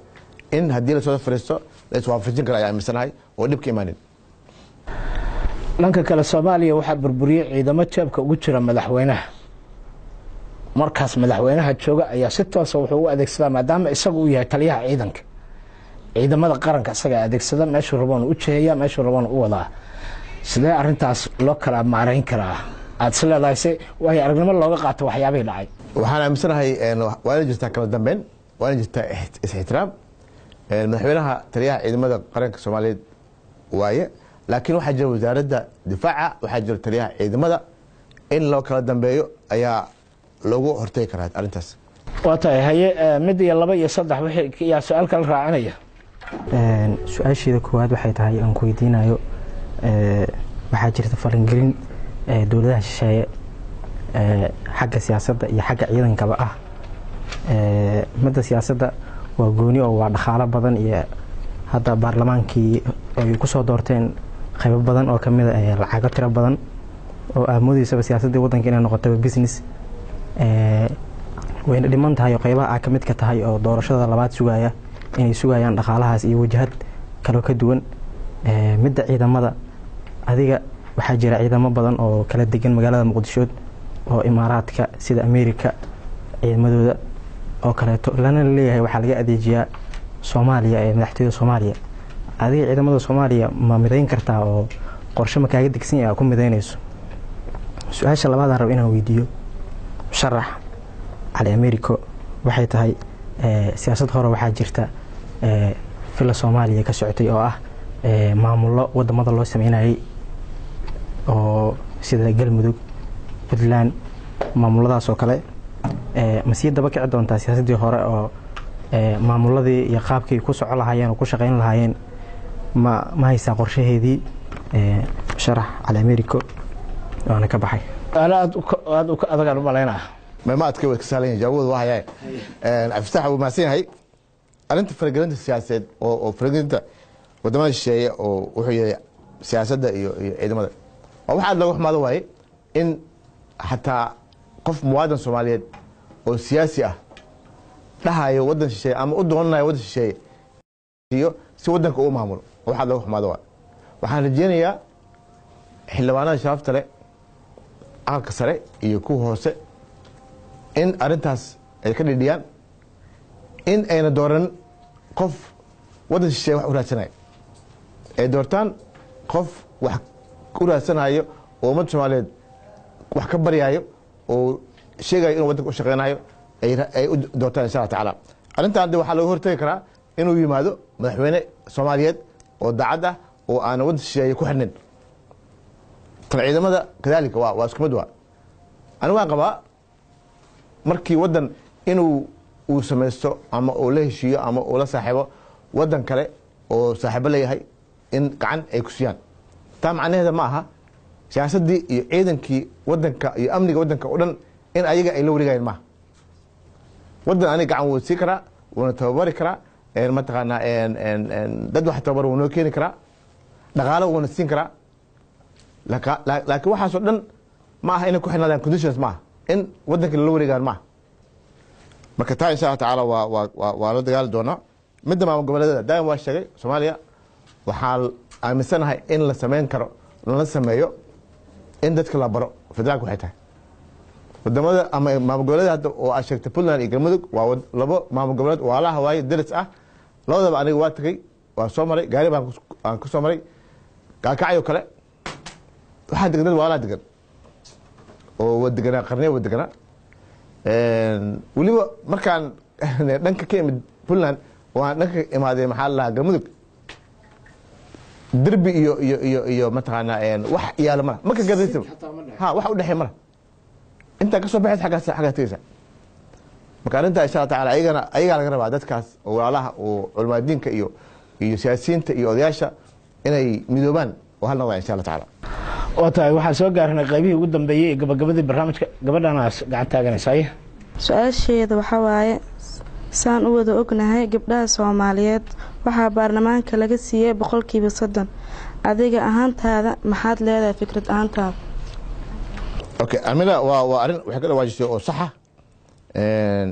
in haddii la soo fariisto la iswaafajin karo ayaa aaminsanahay oo dhib ka imaanin. dhanka kale, Soomaaliya waxaa burburiyey ciidamo jeebka ugu jira madaxweynaha. markaas madaxweynaha jooga ayaa si toosa wuxuu u adeegsadaa, maadaama isagu uu yahay taliyaha ciidanka, ciidamada qaranka isaga adeegsada, meeshuu raboon u jeeya, meeshuu raboon u wadaa. sidee arrintaas loo kala maarayn karaa? aad is leedahay si waayo aragnimo looga qaato waxyaabihii dhacay. waxaan aaminsanahay waa inay jirtaa kala dambeyn, waa inay jirtaa is-ixtiraam. madaxweynaha taliyaha ciidamada qaranka Soomaaliyeed waaye, laakiin waxaa jira wasaaradda difaaca, waxaa jira taliyaha ciidamada. in loo kala dambeeyo ayaa loogu hortegi karaa arrintaas. waa tahay haye, 1 iyo 2 iyo 3 wixii yaa su-aal kala raacinaya. su-aasheeda koowaad waxay tahay aan ku weydiinayo, waxaa jirta falangelin dowladaha shisheeye xagga siyaasadda iyo xagga ciidankaba ah. midda siyaasadda waa gooni oo waa dhaqaalo badan, iyo hadda baarlamaankii ay ku soo doorteen qaybo badan oo kamid ah lacago tiro badan oo aamudeysaba siyaasaddii waddanka inay noqotaba business. wayna dhiman tahay oo qaybaha ka mid ka tahay oo doorashada labaad sugaya inay sugayaan dhaqaalahaas iyo wajahad kaloo ka duwan. Midda ciidamada, adiga waxaa jira ciidamo badan oo kala degan magaalada Muqdisho oo imaaraadka sida Ameerika ciidamadooda oo kaleeto lana leeyahay waxaa laga adeejiyaa Soomaaliya ee madaxtooyada Soomaaliya. Adiga ciidamada Soomaaliya ma midayn kartaa oo qorshe ma kaaga degsan yahay ku midaynayso? Su-aasha labaad aan rabo inaan weydiiyo musharax Cali Ameeriko waxay tahay siyaasad hore waxaa jirta fila Soomaaliya ka socotay oo ah maamullo wadamada loo sameynayay oo sida Galmudug, Puntland, maamuladaas oo kale ma sii daba kici doontaa siyaasadii hore oo maamuladii iyo qaabkii ku socon lahaayeen oo ku shaqayn lahaayeen ma haysaa qorshaheedii? musharax Cali Ameeriko waana ka baxay. aad u adagaan u malaynaa ما أتكلم كسالين جاوز واحد يعني أفتح أبو ماسين هاي أنت فرقنت السياسة أو فرقنت ودمان الشيء أو وحي سياسة ده إذا ما أو واحد لو ما ذوي إن حتى قف موادن سوماليات أو سياسية لا هاي ودن الشيء أما أدهون ودن الشيء سودنك أو معمول واحد لو ما ذوي وحنا رجينا حلوانا شافت له كسره يكون هوسه in arintaas ay ka dhidhiyaan in ayna dooran qof wadan shisheeye wax u raadsanayo ay doortaan qof wax u raadsanayo oo ummad Soomaaliyeed wax ka baryayo oo sheegayo inuu wadanka u shaqeynayo ay u doortaan insha Allah taala. Arintan waxaa laga hortagi karaa inuu yimaado madaxweyne Soomaaliyeed oo daacad ah oo aan wadan shisheeye ku xirnin. Tan ciidamada kadaalika waa isku mid waa. Anigu waan qabaa markii wadan inuu uu sameesto ama uu la heshiiyo ama uu la saaxiibo wadan kale oo saaxiibo leeyahay in gacan ay ku siiyaan. Taa macnaheedu ma aha siyaasadii iyo ciidankii wadanka iyo amniga wadanka oo dhan in ayaga ay la wareegayaan ma. Wadan aniga gacan wuu sii karaa, wuuna tababari karaa, mataqaanaa dad wax tababar wuuna keeni karaa, dhaqaale wuuna siin karaa. Laakiin waxaas oo dhan ma aha inay ku xirnaadaan conditions ma aha. in wadanka la wareegaan ma marka taa insha Allah taala waa la dagaal doona midda maamul goboleedyada daaim waa sheegay Soomaaliya waxaa aaminsanahay in la sameyn karo la sameeyo in dadka la baro federaalku waxay tahay wadamada ama maamul goboleedyada oo ay sheegtay Puntland iyo Galmudug waa labo maamul goboleed oo la hawaayo daris ah labadaba aniga waa tagay waa soo maray gaari baan ku soo maray kaakacayo kale waxa degan waa la degan oo wadagana qarniye wadagana waliba markaan dhanka ka imid Puntland waan dhanka imaaday maxaa la Galmudug دربي iyo mataqaana wax yaala ma ka gadayso ha wax u dhaxay ma inta ka soo baxay xaga tiisa marka arinta insha Allah taala ayaga laga rabaa dadkaas oo walaalaha oo culmaadiinka iyo siyaasiyiinta iyo odayaasha inay midoobaan oo hal noqdaan insha Allah taala oo tahay waxa soo gaarnay qaybihii ugu dambeeyay gabagabadii barnaamijka gabadhanaas gacan taaganaysaa su'aasheeda waxa waaye saan u wada ognahay gabdhaha Soomaaliyeed waxa baarlamaanka laga siiyay 30% adiga ahaantaada maxaad leedahay fikrad ahaantaada? Okay amina waa arin waxa kala waajisay oo sax ah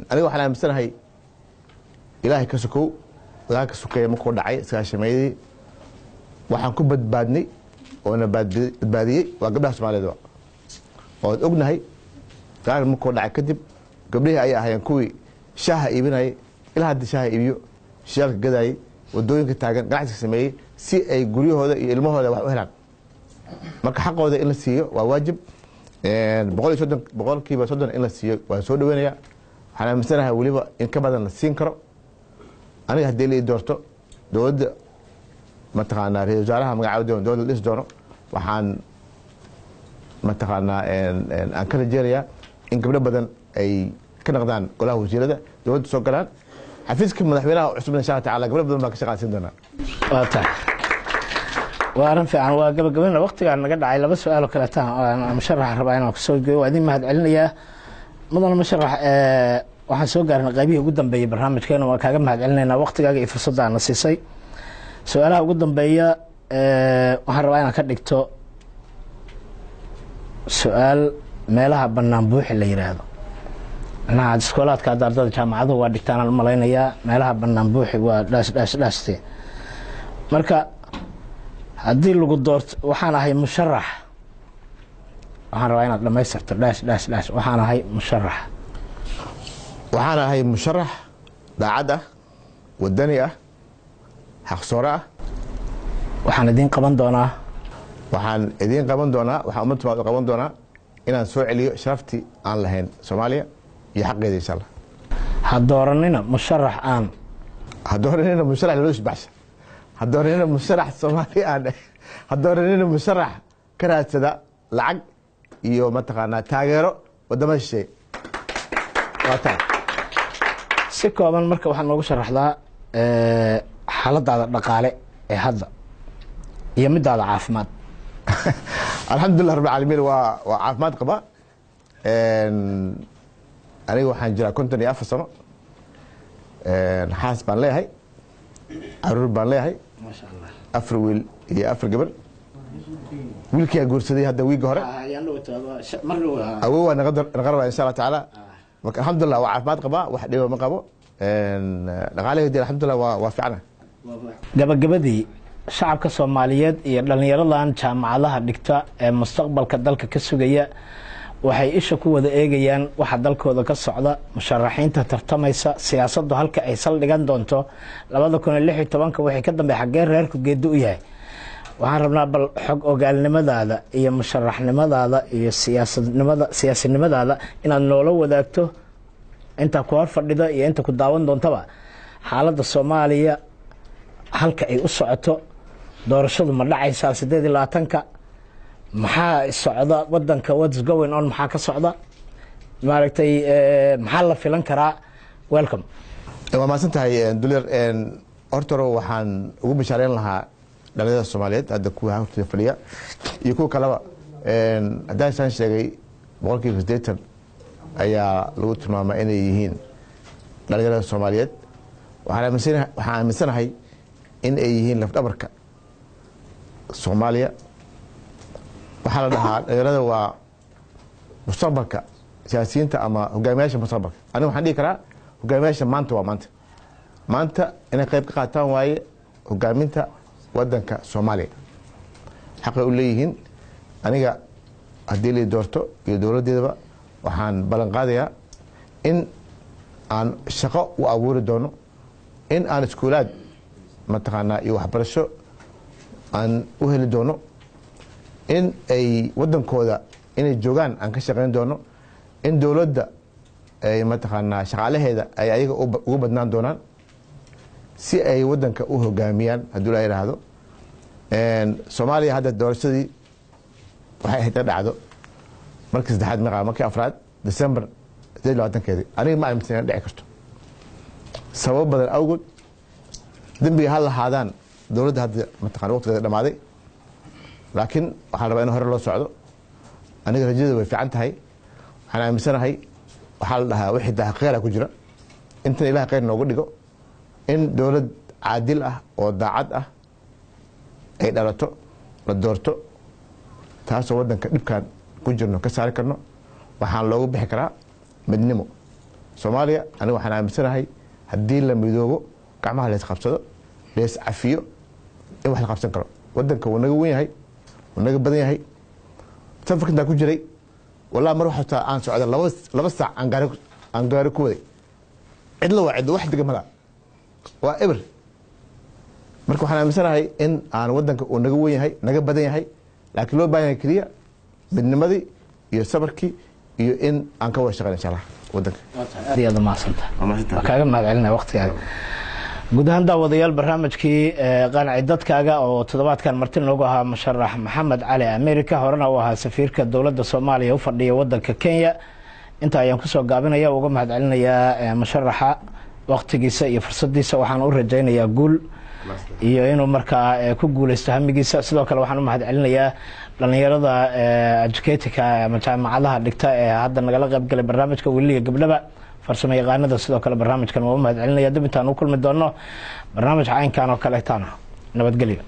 aniga waxaan aaminsanahay ilaahay ka sokow laga sokay ma ku dhacay iskaashameeyay waxaan ku badbaadnay oo na badbaadiyay waa gabdhaha Soomaaliyeed oo ognahay gaar ma ku dhacay kadib gabdhaha ay ahaayeen kuwii shaha iibinay ilaa hadda shaha iibiyo shirka gaday wadooyinka taagan ganacsi sameeyay si ay guryahooda iyo ilmahooda wax u helaan marka xaqooda in la siiyo waa waajib 130% in la siiyo waa soo dhaweynaya waxaan aaminsanahay waliba in ka badan la siin karo aniga hadii la doorto dowladda mataqaanaa ra'iisul wasaaraha magacaawda dowladda dhis doono waxaan mataqaanaa aan kala jeerayaa in gabdho badan ay ka noqdaan golaha wasiirada dowladda soo galaan xafiiska madaxweynaha cusub insha Allah taala gabdho badan baa ka shaqaysan doona waa arin fiican waa gabagabada waqtiga naga dhacay laba su'aal oo kala taan aan musharax rabaa inaan ku soo geeyo adin mahad celinayaa madana musharax waxaan soo gaarnay qaybihii ugu dambeeyay barnaamijkeena waa kaaga mahad celinaynaa waqtigaaga iyo fursadda aad siisay su'aalaha ugu dambeeya waxaan rabaa inaan ka dhigto su'aal meelaha banaan buuxi la yiraahdo anaa iskoolaadka hadda ardada jaamacadu waa dhigtaan aan u malaynayaa meelaha bannaan buuxi waa dhaashdhaashte marka haddii lagu doorto waxaan ahay musharax waxaan rabaa inaad dhammaystirto dhaashdhaash waxaan ahay musharax daacad ah wadani ah xaqsoore ah waxaan idiin qaban doonaa waxaan ummadda Soomaaliyeed qaban doonaa inaan soo celiyo sharaftii aan lahayn Soomaaliya iyo xaqeeda insha Allah ha dooranina musharax loo shibaash ha dooranina musharax Soomaali aan ha dooranina musharax ka raadsada lacag iyo mataqaanaa taageero wadamo shisheeye si kooban marka waxaan noogu sharaxdaa xaaladaada dhaqaale ee hadda iyo midaada caafimaad alxamdulilah rabbil caalamiin waa caafimaad qaba aniga waxaan jiraa 54 sano xaas baan leeyahay caruur baan leeyahay maasha Allah 4 wiil iyo 4 gabar wiilkii guursaday hadda wiiga hore awoo naqarba insha Allah taala marka alxamdulilah waa caafimaad qaba wax dhibo ma qabo dhaqaalaheedii alxamdulilah waa fiicana gabagabadii shacabka Soomaaliyeed iyo dhalinyaradan jaamacadaha dhigta ee mustaqbalka dalka ka sugaya waxay isha ku wada eegayaan waxa dalkooda ka socda musharaxiinta tartamaysa siyaasaddu halka ay saldhigan doonto 2016 wixii ka dambeeyay xagee reerku geedo u yahay waxaan rabnaa bal xog ogaalnimadaada iyo musharaxnimadaada iyo siyaasadnimadaada inaad noola wadaagto inta ku hor fadhida iyo inta ku daawan doontaba xaaladda Soomaaliya halka ay u socoto doorashadu ma dhacaysaa 18ka maxaa socda wadanka what's going on maxaa ka socda maaragtay maxaa la filan karaa welcome waa maasantahay dulir hortoro waxaan ugu bishaareyn lahaa dhalinyarada Soomaaliyeed hadda kuwa horta fadhiya iyo kuwa kaleba haddaan saan sheegay 80% ayaa lagu tilmaamay inay yihiin dhalinyarada Soomaaliyeed waxaan aaminsanahay in ay yihiin lafdhabarka Soomaaliya waxaa la dhahaa dhalinyarada waa mustaqbalka siyaasiyiinta ama hogaamiyaasha mustaqbalka aniga waxaan dhihi karaa hogaamiyaasha maanta waa maanta inay qayb ka qaataan waaye hogaaminta wadanka Soomaaliya xaqay u leeyihiin aniga haddii la doorto iyo dowladeedaba waxaan ballan qaadayaa in aan shaqo u abuuri doono in aan iskuulaad mataqaanaa iyo waxbarasho aan u heli doono in ay wadankooda inay joogaan aan ka shaqayn doono in dowladda ay mataqaanaa shaqaalaheeda ay ayaga ugu badnaan doonaan si ay wadanka u hogaamiyaan haddii la yiraahdo Soomaaliya hadda doorashadii waxay ahayd dhacdo markii saddexaad markii afraad December 28keedii aniga ma aaminsan dhici karto sabab badan awgood dambiga hal lahaadaan dowladda hadda mataqaanaa waqtigeeda dhamaaday laakiin waxaan rabaa in hore loo socdo aniga rajada way fiican tahay waxaan aaminsanahay waxaa la dhahaa wixii daaqeera ku jira intan ilaahay khayr noogu dhigo in dowlad caadil ah oo daacad ah ay dhalato la doorto taasoo wadanka dhibkan ku jirno ka saari karno waxaan loogu bixi karaa midnimo Soomaaliya aniga waxaan aaminsanahay haddii la midoobo gacmaha la isqabsado la iscafiyo in wax la qabsan karo wadanka wuu naga weyn yahay wuu naga badan yahay safarkan ku jiray والله ما روحت عن سعودة لبس عن قاري كودي عدل واحد واحد جملا وإبر مركو حنا مثلا هاي إن أنا ودنك ونجوي هاي نجب بدني هاي لكن لو باين كريه بالنمذي يصبركي إن أنك واشتغل إن شاء الله ودنك هذه هذا ما صنته كأجل ما علينا وقت يعني guud ahaan daawadayaal barnaamijkii qanci dadkaaga oo toddobaad kan martin loogu ahaa musharax Maxamed Cali America horena uu ahaa safiirka dowladda Soomaaliya u fadhiya wadanka Kenya inta ayaan ku soo gaabinaya uga mahadcelinayaa musharaxa waqtigiisa iyo fursadiisa waxaan u rajaynayaa guul iyo inuu markaa ku guuleysto hamigiisa sidoo kale waxaan u mahadcelinayaa dhalinyarada educator-ka ama jaamacadaha dhigta ee hadda nagala qayb galay barnaamijka weliga gabdhaha farsamo yaqaanada sidoo kale barnaamijkan waa u mahadcelinaya dib intaan u kulmi doono barnaamij caynkan oo kale taana nabadgelyo